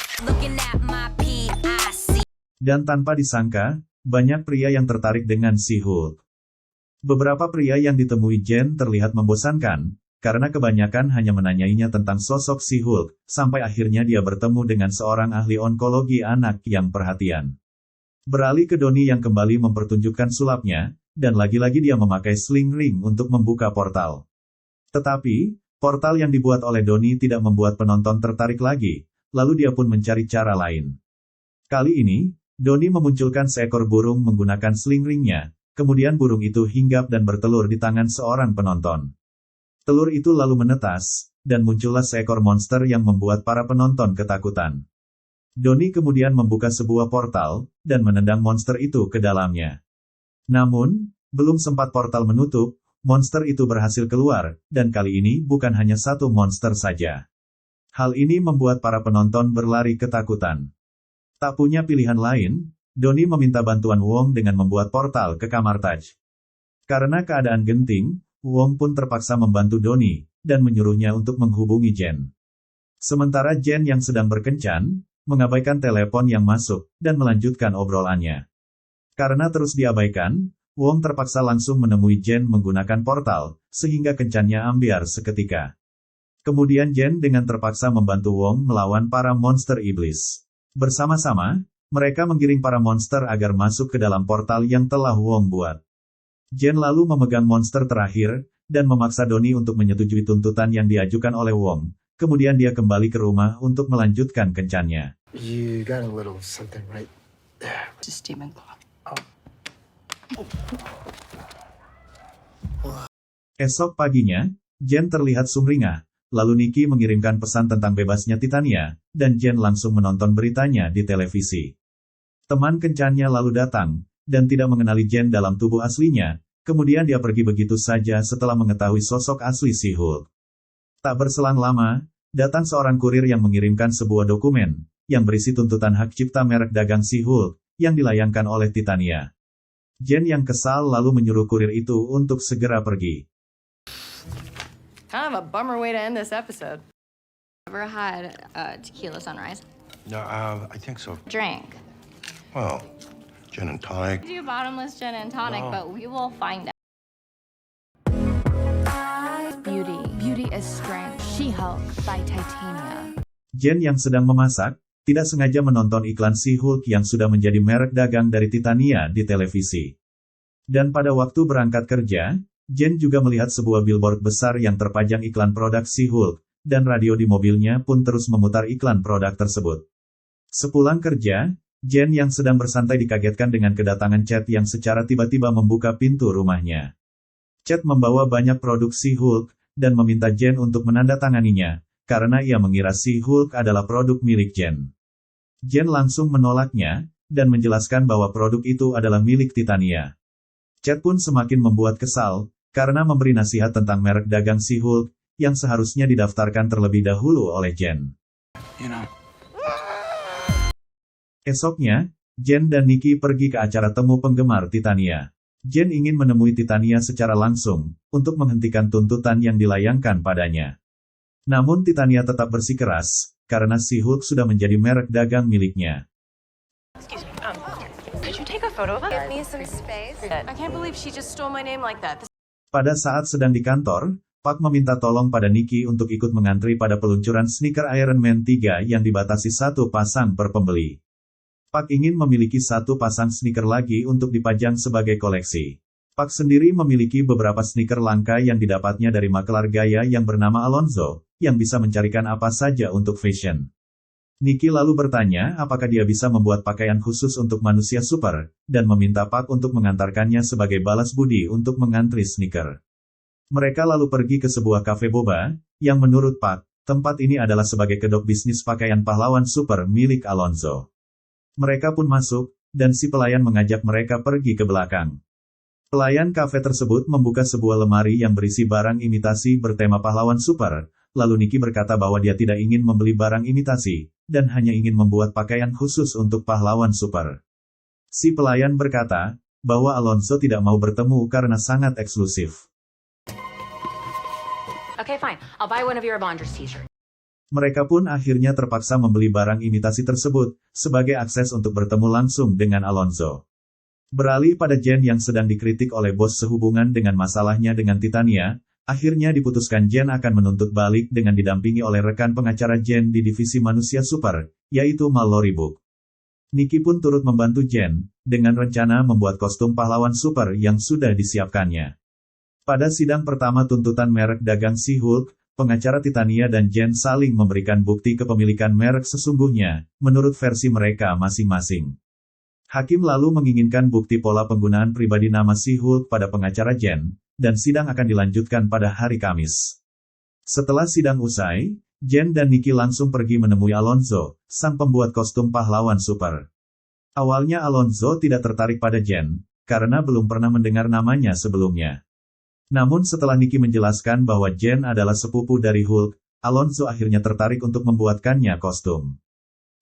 [SPEAKER 2] Dan tanpa disangka, banyak pria yang tertarik dengan Si-Hulk. Beberapa pria yang ditemui Jen terlihat membosankan, karena kebanyakan hanya menanyainya tentang sosok Si-Hulk, sampai akhirnya dia bertemu dengan seorang ahli onkologi anak yang perhatian. Beralih ke Donnie yang kembali mempertunjukkan sulapnya, dan lagi-lagi dia memakai sling ring untuk membuka portal. Tetapi, portal yang dibuat oleh Donnie tidak membuat penonton tertarik lagi, lalu dia pun mencari cara lain. Kali ini, Donnie memunculkan seekor burung menggunakan sling ring-nya, kemudian burung itu hinggap dan bertelur di tangan seorang penonton. Telur itu lalu menetas, dan muncullah seekor monster yang membuat para penonton ketakutan. Donnie kemudian membuka sebuah portal, dan menendang monster itu ke dalamnya. Namun, belum sempat portal menutup, monster itu berhasil keluar, dan kali ini bukan hanya satu monster saja. Hal ini membuat para penonton berlari ketakutan. Tak punya pilihan lain, Donnie meminta bantuan Wong dengan membuat portal ke kamar Taj. Karena keadaan genting, Wong pun terpaksa membantu Donnie, dan menyuruhnya untuk menghubungi Jen. Sementara Jen yang sedang berkencan, mengabaikan telepon yang masuk, dan melanjutkan obrolannya. Karena terus diabaikan, Wong terpaksa langsung menemui Jen menggunakan portal, sehingga kencannya ambiar seketika. Kemudian Jen dengan terpaksa membantu Wong melawan para monster iblis. Bersama-sama, mereka menggiring para monster agar masuk ke dalam portal yang telah Wong buat. Jen lalu memegang monster terakhir, dan memaksa Donnie untuk menyetujui tuntutan yang diajukan oleh Wong. Kemudian dia kembali ke rumah untuk melanjutkan kencannya.
[SPEAKER 10] You got a little something right there.
[SPEAKER 13] Just demon clock.
[SPEAKER 2] Esok paginya, Jen terlihat sumringah. Lalu Nikki mengirimkan pesan tentang bebasnya Titania, dan Jen langsung menonton beritanya di televisi. Teman kencannya lalu datang, dan tidak mengenali Jen dalam tubuh aslinya, kemudian dia pergi begitu saja setelah mengetahui sosok asli Si-Hulk. Tak berselang lama, datang seorang kurir yang mengirimkan sebuah dokumen yang berisi tuntutan hak cipta merek dagang She-Hulk yang dilayangkan oleh Titania. Jen yang kesal lalu menyuruh kurir itu untuk segera pergi.
[SPEAKER 3] Kind of a bummer way to end this episode.
[SPEAKER 11] Ever had tequila sunrise?
[SPEAKER 6] No, I think so.
[SPEAKER 11] Drink.
[SPEAKER 6] Well, gin and tonic.
[SPEAKER 11] Do bottomless gin and tonic, but we will find out.
[SPEAKER 1] Beauty is strength. She-Hulk by Titania.
[SPEAKER 2] Jen yang sedang memasak, tidak sengaja menonton iklan She-Hulk yang sudah menjadi merek dagang dari Titania di televisi. Dan pada waktu berangkat kerja, Jen juga melihat sebuah billboard besar yang terpajang iklan produk She-Hulk, dan radio di mobilnya pun terus memutar iklan produk tersebut. Sepulang kerja, Jen yang sedang bersantai dikagetkan dengan kedatangan Chad yang secara tiba-tiba membuka pintu rumahnya. Chad membawa banyak produk She-Hulk, dan meminta Jen untuk menandatanganinya, karena ia mengira She-Hulk adalah produk milik Jen. Jen langsung menolaknya, dan menjelaskan bahwa produk itu adalah milik Titania. Chad pun semakin membuat kesal, karena memberi nasihat tentang merek dagang She-Hulk, yang seharusnya didaftarkan terlebih dahulu oleh Jen. Esoknya, Jen dan Nikki pergi ke acara temu penggemar Titania. Jen ingin menemui Titania secara langsung, untuk menghentikan tuntutan yang dilayangkan padanya. Namun Titania tetap bersikeras, karena She-Hulk sudah menjadi merek dagang miliknya.
[SPEAKER 3] Could you take a photo of us? Give me some space. I can't believe she just stole my name like that.
[SPEAKER 2] Pada saat sedang di kantor, Park meminta tolong pada Nikki untuk ikut mengantri pada peluncuran sneaker Iron Man 3 yang dibatasi satu pasang per pembeli. Park ingin memiliki satu pasang sneaker lagi untuk dipajang sebagai koleksi. Park sendiri memiliki beberapa sneaker langka yang didapatnya dari makelar gaya yang bernama Alonzo, yang bisa mencarikan apa saja untuk fashion. Nikki lalu bertanya apakah dia bisa membuat pakaian khusus untuk manusia super, dan meminta Park untuk mengantarkannya sebagai balas budi untuk mengantri sneaker. Mereka lalu pergi ke sebuah kafe boba, yang menurut Park, tempat ini adalah sebagai kedok bisnis pakaian pahlawan super milik Alonzo. Mereka pun masuk, dan si pelayan mengajak mereka pergi ke belakang. Pelayan kafe tersebut membuka sebuah lemari yang berisi barang imitasi bertema pahlawan super, lalu Nikki berkata bahwa dia tidak ingin membeli barang imitasi, dan hanya ingin membuat pakaian khusus untuk pahlawan super. Si pelayan berkata, bahwa Alonzo tidak mau bertemu karena sangat eksklusif.
[SPEAKER 11] Okay, fine. I'll buy one of your Avengers t-shirts.
[SPEAKER 2] Mereka pun akhirnya terpaksa membeli barang imitasi tersebut, sebagai akses untuk bertemu langsung dengan Alonzo. Beralih pada Jen yang sedang dikritik oleh bos sehubungan dengan masalahnya dengan Titania, akhirnya diputuskan Jen akan menuntut balik dengan didampingi oleh rekan pengacara Jen di divisi manusia super, yaitu Mallory Book. Nikki pun turut membantu Jen, dengan rencana membuat kostum pahlawan super yang sudah disiapkannya. Pada sidang pertama tuntutan merek dagang She-Hulk, pengacara Titania dan Jen saling memberikan bukti kepemilikan merek sesungguhnya, menurut versi mereka masing-masing. Hakim lalu menginginkan bukti pola penggunaan pribadi nama She-Hulk pada pengacara Jen, dan sidang akan dilanjutkan pada hari Kamis. Setelah sidang usai, Jen dan Nikki langsung pergi menemui Alonzo, sang pembuat kostum pahlawan super. Awalnya Alonzo tidak tertarik pada Jen, karena belum pernah mendengar namanya sebelumnya. Namun setelah Nikki menjelaskan bahwa Jen adalah sepupu dari Hulk, Alonzo akhirnya tertarik untuk membuatkannya kostum.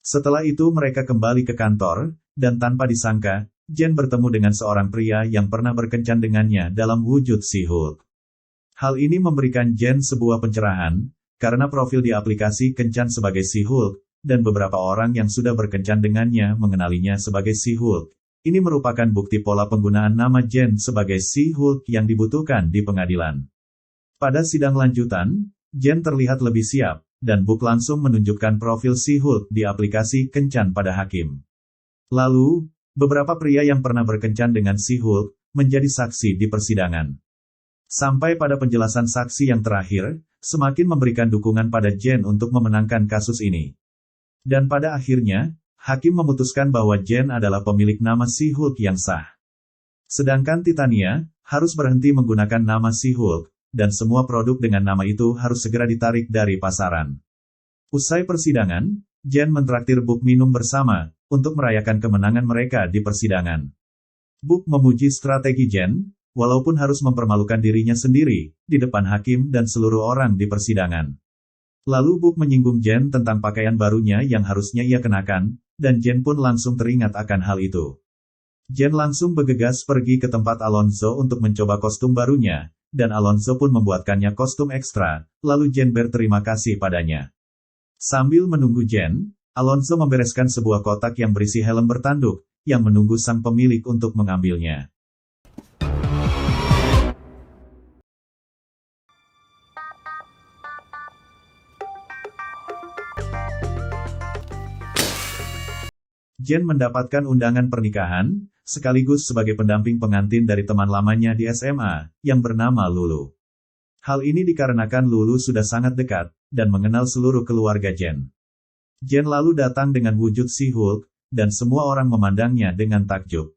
[SPEAKER 2] Setelah itu mereka kembali ke kantor, dan tanpa disangka, Jen bertemu dengan seorang pria yang pernah berkencan dengannya dalam wujud She-Hulk. Hal ini memberikan Jen sebuah pencerahan, karena profil di aplikasi kencan sebagai She-Hulk, dan beberapa orang yang sudah berkencan dengannya mengenalinya sebagai She-Hulk. Ini merupakan bukti pola penggunaan nama Jen sebagai She-Hulk yang dibutuhkan di pengadilan. Pada sidang lanjutan, Jen terlihat lebih siap, dan Book langsung menunjukkan profil She-Hulk di aplikasi kencan pada hakim. Lalu, beberapa pria yang pernah berkencan dengan She-Hulk menjadi saksi di persidangan. Sampai pada penjelasan saksi yang terakhir, semakin memberikan dukungan pada Jen untuk memenangkan kasus ini. Dan pada akhirnya, hakim memutuskan bahwa Jen adalah pemilik nama She-Hulk yang sah. Sedangkan Titania harus berhenti menggunakan nama She-Hulk, dan semua produk dengan nama itu harus segera ditarik dari pasaran. Usai persidangan, Jen mentraktir Book minum bersama, untuk merayakan kemenangan mereka di persidangan. Book memuji strategi Jen, walaupun harus mempermalukan dirinya sendiri, di depan hakim dan seluruh orang di persidangan. Lalu Book menyinggung Jen tentang pakaian barunya yang harusnya ia kenakan, dan Jen pun langsung teringat akan hal itu. Jen langsung bergegas pergi ke tempat Alonzo untuk mencoba kostum barunya, dan Alonzo pun membuatkannya kostum ekstra, lalu Jen berterima kasih padanya. Sambil menunggu Jen, Alonzo membereskan sebuah kotak yang berisi helm bertanduk, yang menunggu sang pemilik untuk mengambilnya. Jen mendapatkan undangan pernikahan, sekaligus sebagai pendamping pengantin dari teman lamanya di SMA, yang bernama Lulu. Hal ini dikarenakan Lulu sudah sangat dekat, dan mengenal seluruh keluarga Jen. Jen lalu datang dengan wujud si Hulk, dan semua orang memandangnya dengan takjub.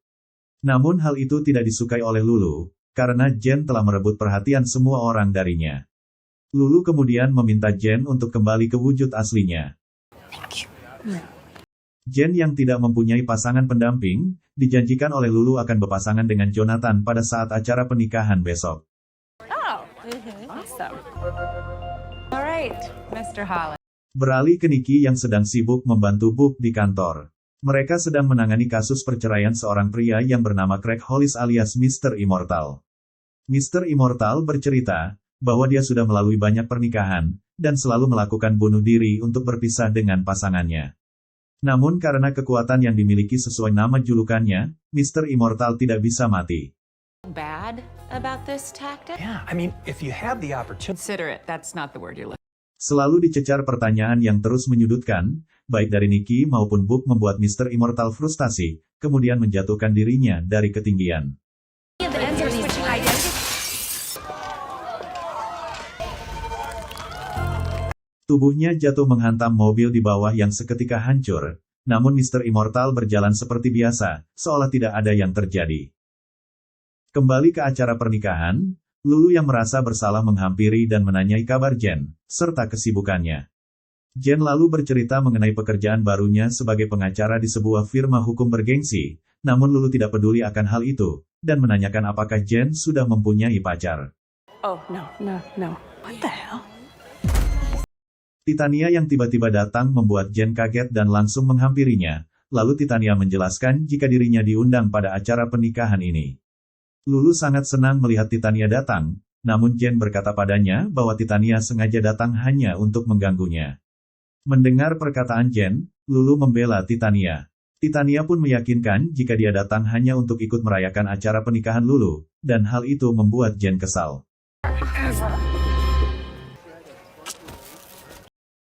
[SPEAKER 2] Namun hal itu tidak disukai oleh Lulu, karena Jen telah merebut perhatian semua orang darinya. Lulu kemudian meminta Jen untuk kembali ke wujud aslinya. Jen yang tidak mempunyai pasangan pendamping, dijanjikan oleh Lulu akan berpasangan dengan Jonathan pada saat acara pernikahan besok.
[SPEAKER 3] Awesome. Alright, Mr. Holland.
[SPEAKER 2] Beralih ke Nikki yang sedang sibuk membantu Book di kantor. Mereka sedang menangani kasus perceraian seorang pria yang bernama Craig Hollis alias Mr. Immortal. Mr. Immortal bercerita bahwa dia sudah melalui banyak pernikahan, dan selalu melakukan bunuh diri untuk berpisah dengan pasangannya. Namun karena kekuatan yang dimiliki sesuai nama julukannya, Mr. Immortal tidak bisa mati.
[SPEAKER 13] Bad about this tactic?
[SPEAKER 10] Yeah, I mean, if you have the opportunity.
[SPEAKER 13] Consider it. That's not the word you're looking.
[SPEAKER 2] Selalu dicecar pertanyaan yang terus menyudutkan, baik dari Nikki maupun Book membuat Mr. Immortal frustasi, kemudian menjatuhkan dirinya dari ketinggian. Tubuhnya jatuh menghantam mobil di bawah yang seketika hancur, namun Mr. Immortal berjalan seperti biasa, seolah tidak ada yang terjadi. Kembali ke acara pernikahan, Lulu yang merasa bersalah menghampiri dan menanyai kabar Jen, serta kesibukannya. Jen lalu bercerita mengenai pekerjaan barunya sebagai pengacara di sebuah firma hukum bergengsi, namun Lulu tidak peduli akan hal itu, dan menanyakan apakah Jen sudah mempunyai pacar.
[SPEAKER 13] Oh, no. What the hell?
[SPEAKER 2] Titania yang tiba-tiba datang membuat Jen kaget dan langsung menghampirinya, lalu Titania menjelaskan jika dirinya diundang pada acara pernikahan ini. Lulu sangat senang melihat Titania datang, namun Jen berkata padanya bahwa Titania sengaja datang hanya untuk mengganggunya. Mendengar perkataan Jen, Lulu membela Titania. Titania pun meyakinkan jika dia datang hanya untuk ikut merayakan acara pernikahan Lulu, dan hal itu membuat Jen kesal.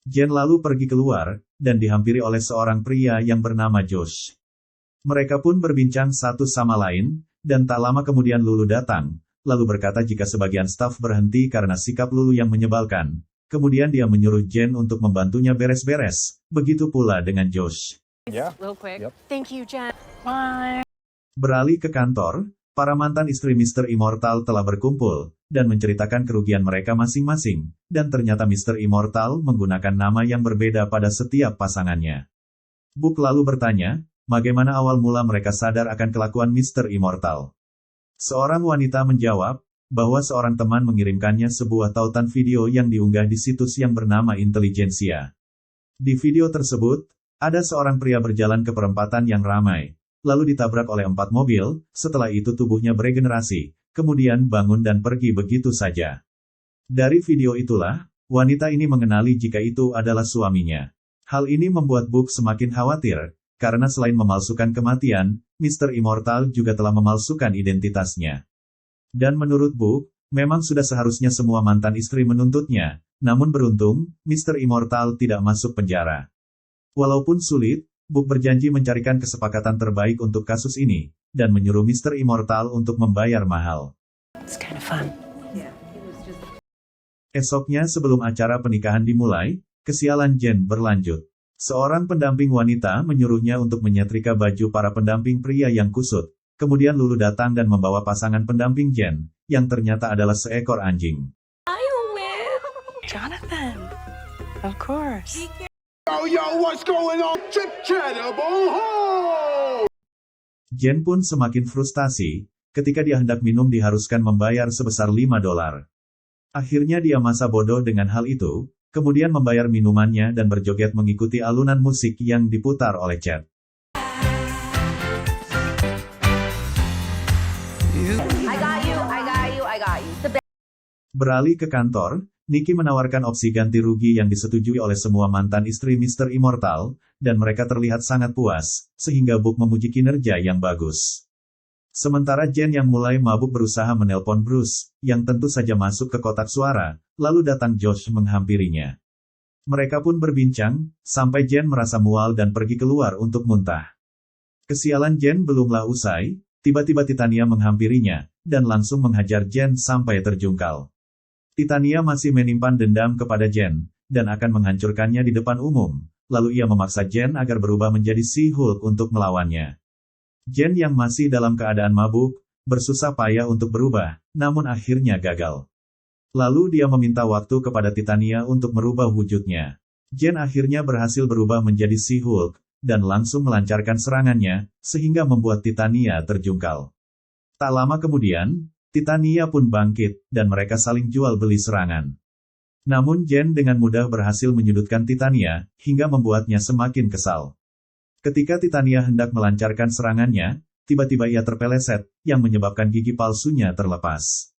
[SPEAKER 2] Jen lalu pergi keluar, dan dihampiri oleh seorang pria yang bernama Josh. Mereka pun berbincang satu sama lain, dan tak lama kemudian Lulu datang, lalu berkata jika sebagian staf berhenti karena sikap Lulu yang menyebalkan. Kemudian dia menyuruh Jen untuk membantunya beres-beres, begitu pula dengan Josh.
[SPEAKER 3] Thank you, Jen. Bye.
[SPEAKER 2] Beralih ke kantor, para mantan istri Mr. Immortal telah berkumpul, dan menceritakan kerugian mereka masing-masing, dan ternyata Mr. Immortal menggunakan nama yang berbeda pada setiap pasangannya. Book lalu bertanya, bagaimana awal mula mereka sadar akan kelakuan Mr. Immortal. Seorang wanita menjawab, bahwa seorang teman mengirimkannya sebuah tautan video yang diunggah di situs yang bernama Intelijensia. Di video tersebut, ada seorang pria berjalan ke perempatan yang ramai, lalu ditabrak oleh 4 mobil, setelah itu tubuhnya beregenerasi, kemudian bangun dan pergi begitu saja. Dari video itulah, wanita ini mengenali jika itu adalah suaminya. Hal ini membuat Book semakin khawatir, karena selain memalsukan kematian, Mr. Immortal juga telah memalsukan identitasnya. Dan menurut Book, memang sudah seharusnya semua mantan istri menuntutnya, namun beruntung, Mr. Immortal tidak masuk penjara. Walaupun sulit, Book berjanji mencarikan kesepakatan terbaik untuk kasus ini, dan menyuruh Mr. Immortal untuk membayar mahal.
[SPEAKER 13] It's kind of fun.
[SPEAKER 2] Esoknya sebelum acara pernikahan dimulai, kesialan Jen berlanjut. Seorang pendamping wanita menyuruhnya untuk menyetrika baju para pendamping pria yang kusut. Kemudian Lulu datang dan membawa pasangan pendamping Jen, yang ternyata adalah seekor anjing.
[SPEAKER 13] I win! Jonathan! Of course.
[SPEAKER 5] Yo, what's going on?
[SPEAKER 2] Jen pun semakin frustasi, ketika dia hendak minum diharuskan membayar sebesar $5. Akhirnya dia masa bodoh dengan hal itu, kemudian membayar minumannya dan berjoget mengikuti alunan musik yang diputar oleh Chad. Beralih ke kantor, Nikki menawarkan opsi ganti rugi yang disetujui oleh semua mantan istri Mr. Immortal, dan mereka terlihat sangat puas, sehingga Book memuji kinerja yang bagus. Sementara Jen yang mulai mabuk berusaha menelpon Bruce, yang tentu saja masuk ke kotak suara, lalu datang Josh menghampirinya. Mereka pun berbincang, sampai Jen merasa mual dan pergi keluar untuk muntah. Kesialan Jen belumlah usai, tiba-tiba Titania menghampirinya, dan langsung menghajar Jen sampai terjungkal. Titania masih menyimpan dendam kepada Jen, dan akan menghancurkannya di depan umum, lalu ia memaksa Jen agar berubah menjadi She-Hulk untuk melawannya. Jen yang masih dalam keadaan mabuk, bersusah payah untuk berubah, namun akhirnya gagal. Lalu dia meminta waktu kepada Titania untuk merubah wujudnya. Jen akhirnya berhasil berubah menjadi She-Hulk, dan langsung melancarkan serangannya, sehingga membuat Titania terjungkal. Tak lama kemudian, Titania pun bangkit, dan mereka saling jual beli serangan. Namun Jen dengan mudah berhasil menyudutkan Titania, hingga membuatnya semakin kesal. Ketika Titania hendak melancarkan serangannya, tiba-tiba ia terpeleset, yang menyebabkan gigi palsunya terlepas.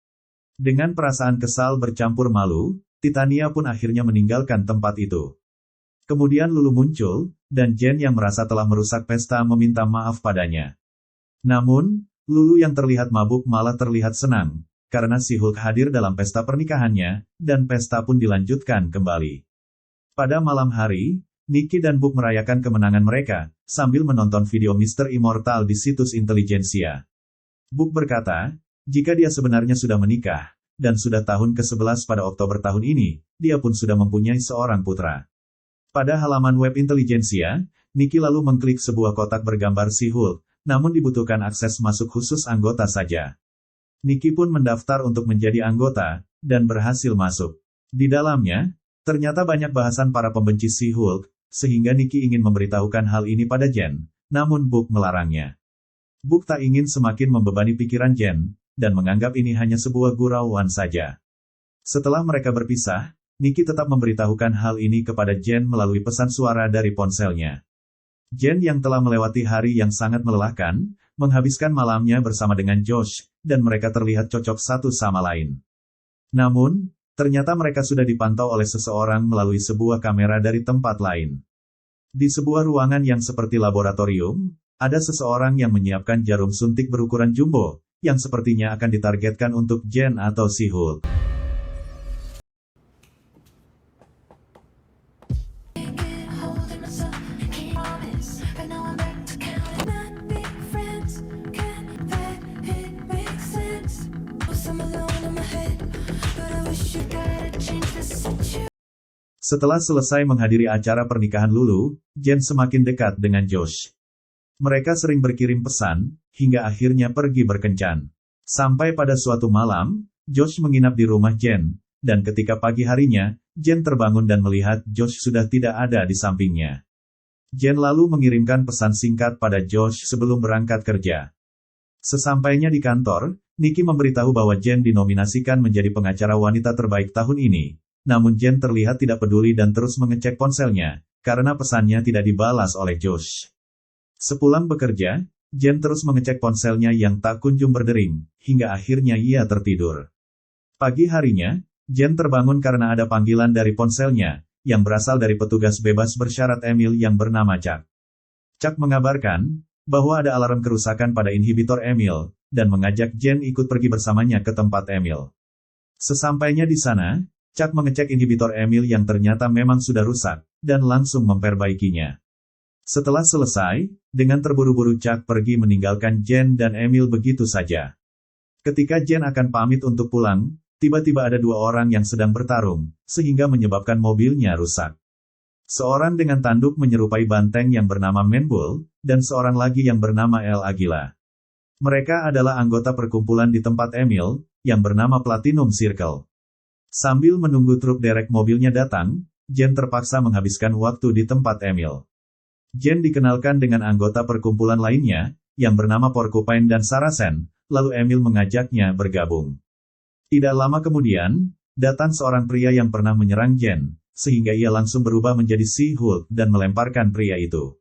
[SPEAKER 2] Dengan perasaan kesal bercampur malu, Titania pun akhirnya meninggalkan tempat itu. Kemudian Lulu muncul, dan Jen yang merasa telah merusak pesta meminta maaf padanya. Namun, Lulu yang terlihat mabuk malah terlihat senang, karena si Hulk hadir dalam pesta pernikahannya, dan pesta pun dilanjutkan kembali. Pada malam hari, Nikki dan Book merayakan kemenangan mereka, sambil menonton video Mr. Immortal di situs intelijensia. Book berkata, jika dia sebenarnya sudah menikah, dan sudah tahun ke-11 pada Oktober tahun ini, dia pun sudah mempunyai seorang putra. Pada halaman web intelijensia, Nikki lalu mengklik sebuah kotak bergambar si Hulk, namun dibutuhkan akses masuk khusus anggota saja. Nikki pun mendaftar untuk menjadi anggota, dan berhasil masuk. Di dalamnya, ternyata banyak bahasan para pembenci si Hulk, sehingga Nikki ingin memberitahukan hal ini pada Jen, namun Book melarangnya. Book tak ingin semakin membebani pikiran Jen, dan menganggap ini hanya sebuah gurauan saja. Setelah mereka berpisah, Nikki tetap memberitahukan hal ini kepada Jen melalui pesan suara dari ponselnya. Jen yang telah melewati hari yang sangat melelahkan, menghabiskan malamnya bersama dengan Josh, dan mereka terlihat cocok satu sama lain. Namun, ternyata mereka sudah dipantau oleh seseorang melalui sebuah kamera dari tempat lain. Di sebuah ruangan yang seperti laboratorium, ada seseorang yang menyiapkan jarum suntik berukuran jumbo, yang sepertinya akan ditargetkan untuk Jen atau si Hulk. Setelah selesai menghadiri acara pernikahan Lulu, Jen semakin dekat dengan Josh. Mereka sering berkirim pesan, hingga akhirnya pergi berkencan. Sampai pada suatu malam, Josh menginap di rumah Jen, dan ketika pagi harinya, Jen terbangun dan melihat Josh sudah tidak ada di sampingnya. Jen lalu mengirimkan pesan singkat pada Josh sebelum berangkat kerja. Sesampainya di kantor, Nikki memberitahu bahwa Jen dinominasikan menjadi pengacara wanita terbaik tahun ini. Namun Jen terlihat tidak peduli dan terus mengecek ponselnya, karena pesannya tidak dibalas oleh Josh. Sepulang bekerja, Jen terus mengecek ponselnya yang tak kunjung berdering, hingga akhirnya ia tertidur. Pagi harinya, Jen terbangun karena ada panggilan dari ponselnya, yang berasal dari petugas bebas bersyarat Emil yang bernama Chuck. Chuck mengabarkan, bahwa ada alarm kerusakan pada inhibitor Emil, dan mengajak Jen ikut pergi bersamanya ke tempat Emil. Sesampainya di sana, Chuck mengecek inhibitor Emil yang ternyata memang sudah rusak, dan langsung memperbaikinya. Setelah selesai, dengan terburu-buru Chuck pergi meninggalkan Jen dan Emil begitu saja. Ketika Jen akan pamit untuk pulang, tiba-tiba ada dua orang yang sedang bertarung, sehingga menyebabkan mobilnya rusak. Seorang dengan tanduk menyerupai banteng yang bernama Manbull, dan seorang lagi yang bernama El Aguila. Mereka adalah anggota perkumpulan di tempat Emil, yang bernama Platinum Circle. Sambil menunggu truk derek mobilnya datang, Jen terpaksa menghabiskan waktu di tempat Emil. Jen dikenalkan dengan anggota perkumpulan lainnya, yang bernama Porcupine dan Saracen, lalu Emil mengajaknya bergabung. Tidak lama kemudian, datang seorang pria yang pernah menyerang Jen, sehingga ia langsung berubah menjadi She-Hulk dan melemparkan pria itu.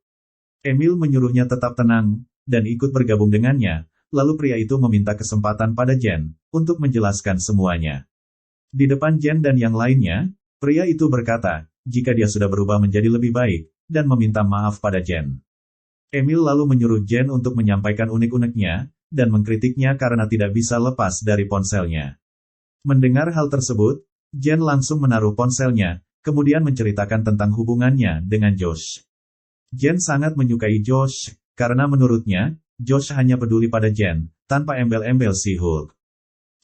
[SPEAKER 2] Emil menyuruhnya tetap tenang, dan ikut bergabung dengannya, lalu pria itu meminta kesempatan pada Jen, untuk menjelaskan semuanya. Di depan Jen dan yang lainnya, pria itu berkata, jika dia sudah berubah menjadi lebih baik, dan meminta maaf pada Jen. Emil lalu menyuruh Jen untuk menyampaikan unek-uneknya, dan mengkritiknya karena tidak bisa lepas dari ponselnya. Mendengar hal tersebut, Jen langsung menaruh ponselnya, kemudian menceritakan tentang hubungannya dengan Josh. Jen sangat menyukai Josh, karena menurutnya, Josh hanya peduli pada Jen, tanpa embel-embel She-Hulk.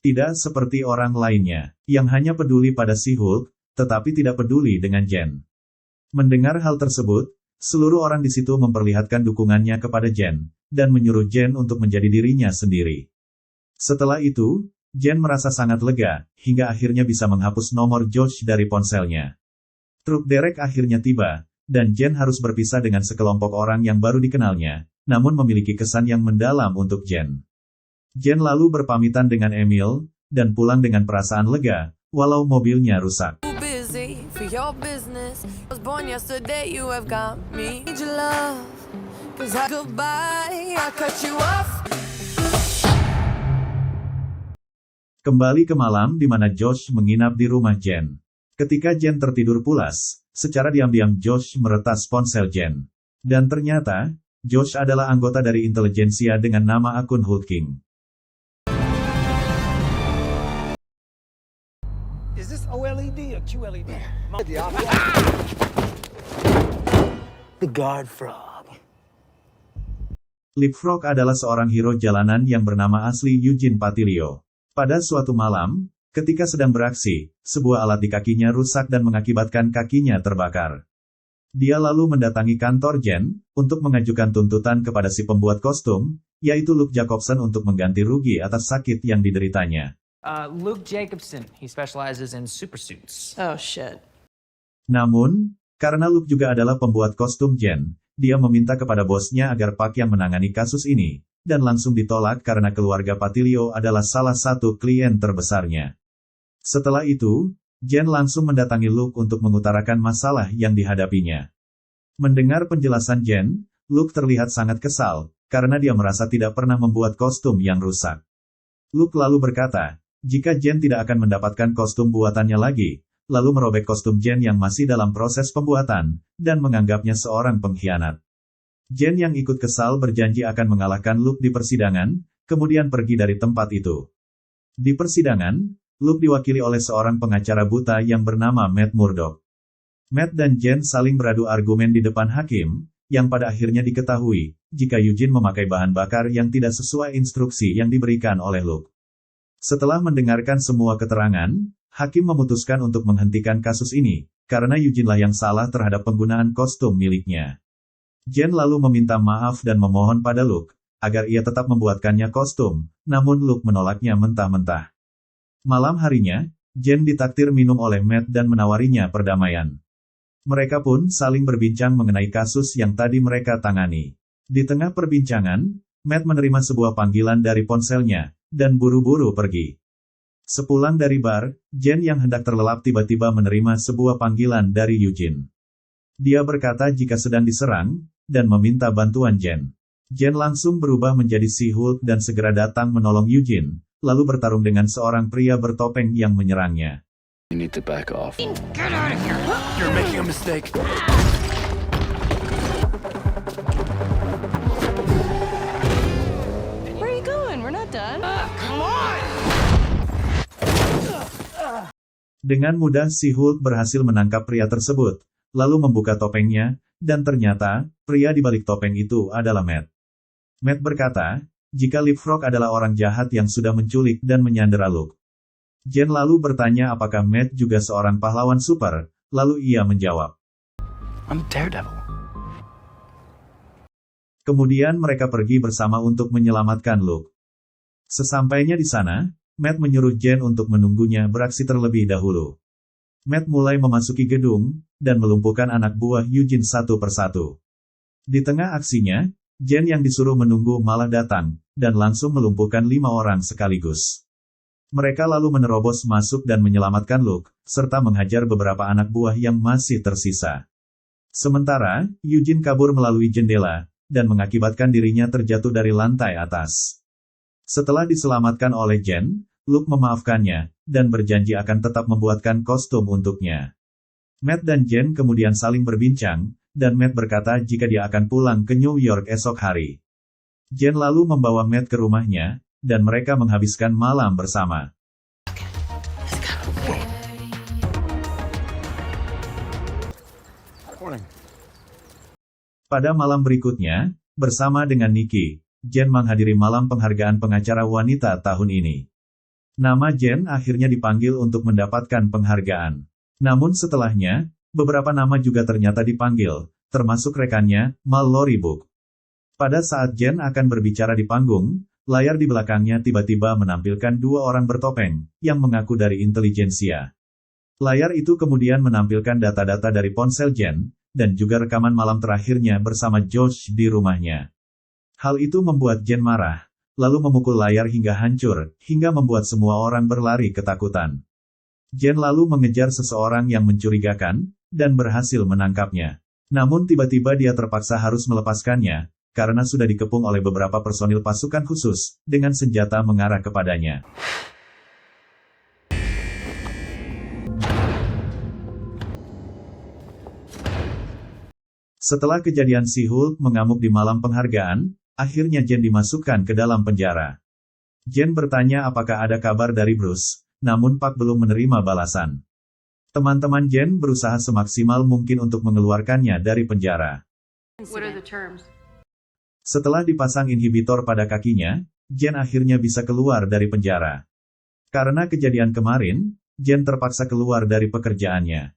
[SPEAKER 2] Tidak seperti orang lainnya, yang hanya peduli pada She-Hulk, tetapi tidak peduli dengan Jen. Mendengar hal tersebut, seluruh orang di situ memperlihatkan dukungannya kepada Jen, dan menyuruh Jen untuk menjadi dirinya sendiri. Setelah itu, Jen merasa sangat lega, hingga akhirnya bisa menghapus nomor Josh dari ponselnya. Truk derek akhirnya tiba, dan Jen harus berpisah dengan sekelompok orang yang baru dikenalnya, namun memiliki kesan yang mendalam untuk Jen. Jen lalu berpamitan dengan Emil, dan pulang dengan perasaan lega, walau mobilnya rusak. Kembali ke malam di mana Josh menginap di rumah Jen. Ketika Jen tertidur pulas, secara diam-diam Josh meretas ponsel Jen. Dan ternyata, Josh adalah anggota dari intelijensia dengan nama akun Hulking.
[SPEAKER 10] Is this OLED or QLED? The guard frog.
[SPEAKER 2] Leapfrog adalah seorang hero jalanan yang bernama asli Eugene Patilio. Pada suatu malam, ketika sedang beraksi, sebuah alat di kakinya rusak dan mengakibatkan kakinya terbakar. Dia lalu mendatangi kantor Jen, untuk mengajukan tuntutan kepada si pembuat kostum, yaitu Luke Jacobson untuk mengganti rugi atas sakit yang dideritanya.
[SPEAKER 9] Luke Jacobson. He specializes in supersuits.
[SPEAKER 13] Oh, shit.
[SPEAKER 2] Namun, karena Luke juga adalah pembuat kostum Jen, dia meminta kepada bosnya agar Park yang menangani kasus ini, dan langsung ditolak karena keluarga Patilio adalah salah satu klien terbesarnya. Setelah itu, Jen langsung mendatangi Luke untuk mengutarakan masalah yang dihadapinya. Mendengar penjelasan Jen, Luke terlihat sangat kesal, karena dia merasa tidak pernah membuat kostum yang rusak. Luke lalu berkata, jika Jen tidak akan mendapatkan kostum buatannya lagi, lalu merobek kostum Jen yang masih dalam proses pembuatan, dan menganggapnya seorang pengkhianat. Jen yang ikut kesal berjanji akan mengalahkan Luke di persidangan, kemudian pergi dari tempat itu. Di persidangan, Luke diwakili oleh seorang pengacara buta yang bernama Matt Murdock. Matt dan Jen saling beradu argumen di depan hakim, yang pada akhirnya diketahui, jika Eugene memakai bahan bakar yang tidak sesuai instruksi yang diberikan oleh Luke. Setelah mendengarkan semua keterangan, hakim memutuskan untuk menghentikan kasus ini, karena Eugene lah yang salah terhadap penggunaan kostum miliknya. Jen lalu meminta maaf dan memohon pada Luke, agar ia tetap membuatkannya kostum, namun Luke menolaknya mentah-mentah. Malam harinya, Jen ditakdir minum oleh Matt dan menawarinya perdamaian. Mereka pun saling berbincang mengenai kasus yang tadi mereka tangani. Di tengah perbincangan, Matt menerima sebuah panggilan dari ponselnya, dan buru-buru pergi. Sepulang dari bar, Jen yang hendak terlelap tiba-tiba menerima sebuah panggilan dari Eugene. Dia berkata jika sedang diserang, dan meminta bantuan Jen. Jen langsung berubah menjadi She-Hulk dan segera datang menolong Eugene, lalu bertarung dengan seorang pria bertopeng yang menyerangnya.
[SPEAKER 6] You need to back off.
[SPEAKER 9] Get out of here!
[SPEAKER 6] You're making a mistake.
[SPEAKER 3] Where are you going? We're not done.
[SPEAKER 9] Come on!
[SPEAKER 2] Dengan mudah She-Hulk berhasil menangkap pria tersebut, lalu membuka topengnya, dan ternyata, pria di balik topeng itu adalah Matt. Matt berkata, jika Leapfrog adalah orang jahat yang sudah menculik dan menyandera Luke. Jen lalu bertanya apakah Matt juga seorang pahlawan super, lalu ia menjawab,
[SPEAKER 10] I'm Daredevil.
[SPEAKER 2] Kemudian mereka pergi bersama untuk menyelamatkan Luke. Sesampainya di sana, Matt menyuruh Jen untuk menunggunya beraksi terlebih dahulu. Matt mulai memasuki gedung, dan melumpuhkan anak buah Eugene satu persatu. Di tengah aksinya, Jen yang disuruh menunggu malah datang, dan langsung melumpuhkan 5 orang sekaligus. Mereka lalu menerobos masuk dan menyelamatkan Luke, serta menghajar beberapa anak buah yang masih tersisa. Sementara, Eugene kabur melalui jendela, dan mengakibatkan dirinya terjatuh dari lantai atas. Setelah diselamatkan oleh Jen, Luke memaafkannya, dan berjanji akan tetap membuatkan kostum untuknya. Matt dan Jen kemudian saling berbincang, dan Matt berkata jika dia akan pulang ke New York esok hari. Jen lalu membawa Matt ke rumahnya, dan mereka menghabiskan malam bersama. Pada malam berikutnya, bersama dengan Nikki, Jen menghadiri malam penghargaan pengacara wanita tahun ini. Nama Jen akhirnya dipanggil untuk mendapatkan penghargaan. Namun setelahnya, beberapa nama juga ternyata dipanggil, termasuk rekannya, Mallory Book. Pada saat Jen akan berbicara di panggung, layar di belakangnya tiba-tiba menampilkan dua orang bertopeng, yang mengaku dari intelijensia. Layar itu kemudian menampilkan data-data dari ponsel Jen, dan juga rekaman malam terakhirnya bersama Josh di rumahnya. Hal itu membuat Jen marah, lalu memukul layar hingga hancur, hingga membuat semua orang berlari ketakutan. Jen lalu mengejar seseorang yang mencurigakan, dan berhasil menangkapnya. Namun tiba-tiba dia terpaksa harus melepaskannya, karena sudah dikepung oleh beberapa personil pasukan khusus, dengan senjata mengarah kepadanya. Setelah kejadian si Hulk mengamuk di malam penghargaan, akhirnya Jen dimasukkan ke dalam penjara. Jen bertanya apakah ada kabar dari Bruce, namun Park belum menerima balasan. Teman-teman Jen berusaha semaksimal mungkin untuk mengeluarkannya dari penjara.
[SPEAKER 1] What are the terms?
[SPEAKER 2] Setelah dipasang inhibitor pada kakinya, Jen akhirnya bisa keluar dari penjara. Karena kejadian kemarin, Jen terpaksa keluar dari pekerjaannya.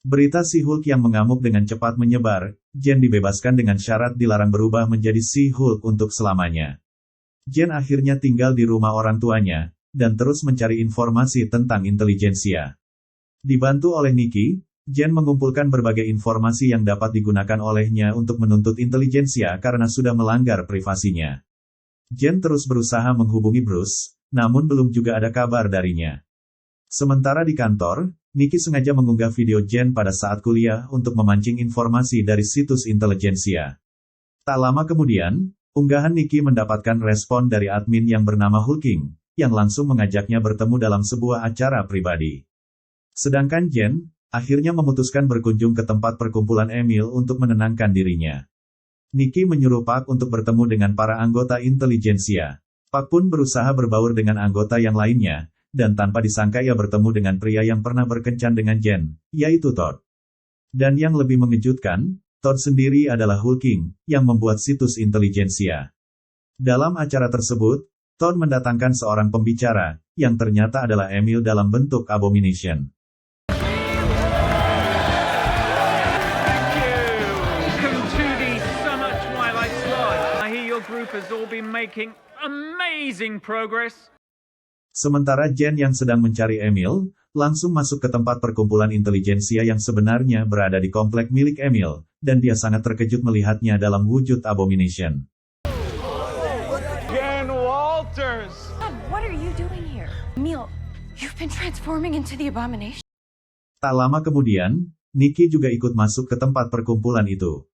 [SPEAKER 2] Berita si Hulk yang mengamuk dengan cepat menyebar, Jen dibebaskan dengan syarat dilarang berubah menjadi si Hulk untuk selamanya. Jen akhirnya tinggal di rumah orang tuanya, dan terus mencari informasi tentang intelijensia. Dibantu oleh Nikki, Jen mengumpulkan berbagai informasi yang dapat digunakan olehnya untuk menuntut intelijensia karena sudah melanggar privasinya. Jen terus berusaha menghubungi Bruce, namun belum juga ada kabar darinya. Sementara di kantor, Nikki sengaja mengunggah video Jen pada saat kuliah untuk memancing informasi dari situs intelijensia. Tak lama kemudian, unggahan Nikki mendapatkan respon dari admin yang bernama Hulking, yang langsung mengajaknya bertemu dalam sebuah acara pribadi. Sedangkan Jen, akhirnya memutuskan berkunjung ke tempat perkumpulan Emil untuk menenangkan dirinya. Nikki menyuruh Park untuk bertemu dengan para anggota intelijensia. Park pun berusaha berbaur dengan anggota yang lainnya, dan tanpa disangka ia bertemu dengan pria yang pernah berkencan dengan Jen, yaitu Todd. Dan yang lebih mengejutkan, Todd sendiri adalah Hulking, yang membuat situs intelijensia. Dalam acara tersebut, Todd mendatangkan seorang pembicara, yang ternyata adalah Emil dalam bentuk Abomination. Sementara Jen yang sedang mencari Emil, langsung masuk ke tempat perkumpulan intelijensia yang sebenarnya berada di komplek milik Emil, dan dia sangat terkejut melihatnya dalam wujud Abomination.
[SPEAKER 5] Jen Walters!
[SPEAKER 3] What are you doing here? Emil, you've been transforming into the Abomination.
[SPEAKER 2] Tak lama kemudian, Nikki juga ikut masuk ke tempat perkumpulan itu.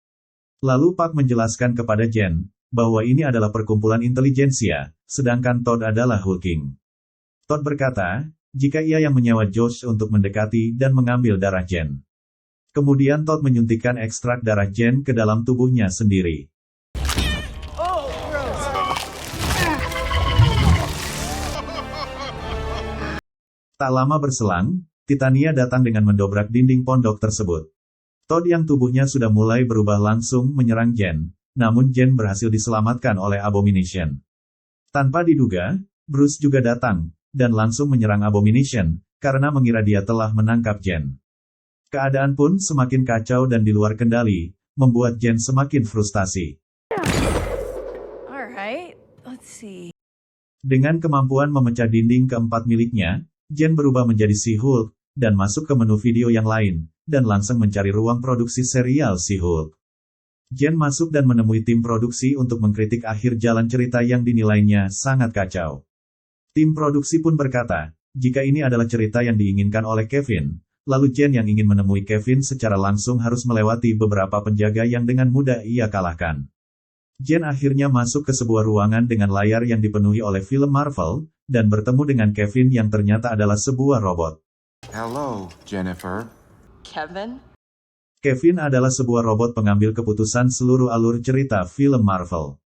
[SPEAKER 2] Lalu Park menjelaskan kepada Jen, bahwa ini adalah perkumpulan intelijensia, sedangkan Todd adalah Hulking. Todd berkata, jika ia yang menyewa Josh untuk mendekati dan mengambil darah Jen. Kemudian Todd menyuntikkan ekstrak darah Jen ke dalam tubuhnya sendiri. Tak lama berselang, Titania datang dengan mendobrak dinding pondok tersebut. Todd yang tubuhnya sudah mulai berubah langsung menyerang Jen, namun Jen berhasil diselamatkan oleh Abomination. Tanpa diduga, Bruce juga datang, dan langsung menyerang Abomination, karena mengira dia telah menangkap Jen. Keadaan pun semakin kacau dan di luar kendali, membuat Jen semakin frustasi.
[SPEAKER 13] Alright, let's see.
[SPEAKER 2] Dengan kemampuan memecah dinding keempat miliknya, Jen berubah menjadi si Hulk, dan masuk ke menu video yang lain, dan langsung mencari ruang produksi serial si Hulk. Jen masuk dan menemui tim produksi untuk mengkritik akhir jalan cerita yang dinilainya sangat kacau. Tim produksi pun berkata, jika ini adalah cerita yang diinginkan oleh Kevin, lalu Jen yang ingin menemui Kevin secara langsung harus melewati beberapa penjaga yang dengan mudah ia kalahkan. Jen akhirnya masuk ke sebuah ruangan dengan layar yang dipenuhi oleh film Marvel, dan bertemu dengan Kevin yang ternyata adalah sebuah robot.
[SPEAKER 8] Hello, Jennifer.
[SPEAKER 13] Kevin?
[SPEAKER 2] Kevin adalah sebuah robot pengambil keputusan seluruh alur cerita film Marvel.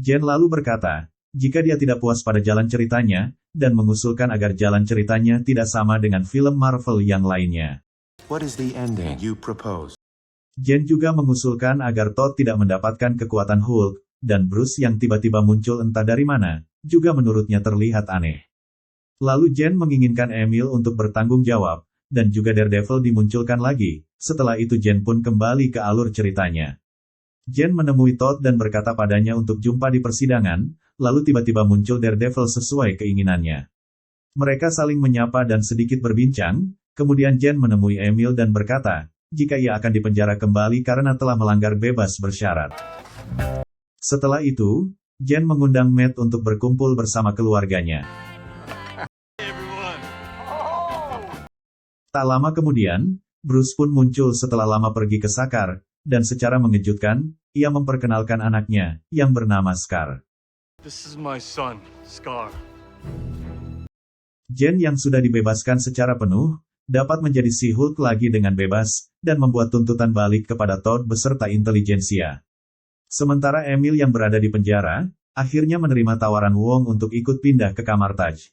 [SPEAKER 2] Jen lalu berkata, jika dia tidak puas pada jalan ceritanya, dan mengusulkan agar jalan ceritanya tidak sama dengan film Marvel yang lainnya.
[SPEAKER 8] What is the ending you propose?
[SPEAKER 2] Jen juga mengusulkan agar Todd tidak mendapatkan kekuatan Hulk, dan Bruce yang tiba-tiba muncul entah dari mana, juga menurutnya terlihat aneh. Lalu Jen menginginkan Emil untuk bertanggung jawab, dan juga Daredevil dimunculkan lagi. Setelah itu Jen pun kembali ke alur ceritanya. Jen menemui Todd dan berkata padanya untuk jumpa di persidangan, lalu tiba-tiba muncul Daredevil sesuai keinginannya. Mereka saling menyapa dan sedikit berbincang, kemudian Jen menemui Emil dan berkata, jika ia akan dipenjara kembali karena telah melanggar bebas bersyarat. Setelah itu, Jen mengundang Matt untuk berkumpul bersama keluarganya. Tak lama kemudian, Bruce pun muncul setelah lama pergi ke Sakaar, dan secara mengejutkan, ia memperkenalkan anaknya, yang bernama Scar.
[SPEAKER 6] This is my son, Scar.
[SPEAKER 2] Jen yang sudah dibebaskan secara penuh, dapat menjadi si Hulk lagi dengan bebas, dan membuat tuntutan balik kepada Todd beserta intelijensia. Sementara Emil yang berada di penjara, akhirnya menerima tawaran Wong untuk ikut pindah ke kamar Taj.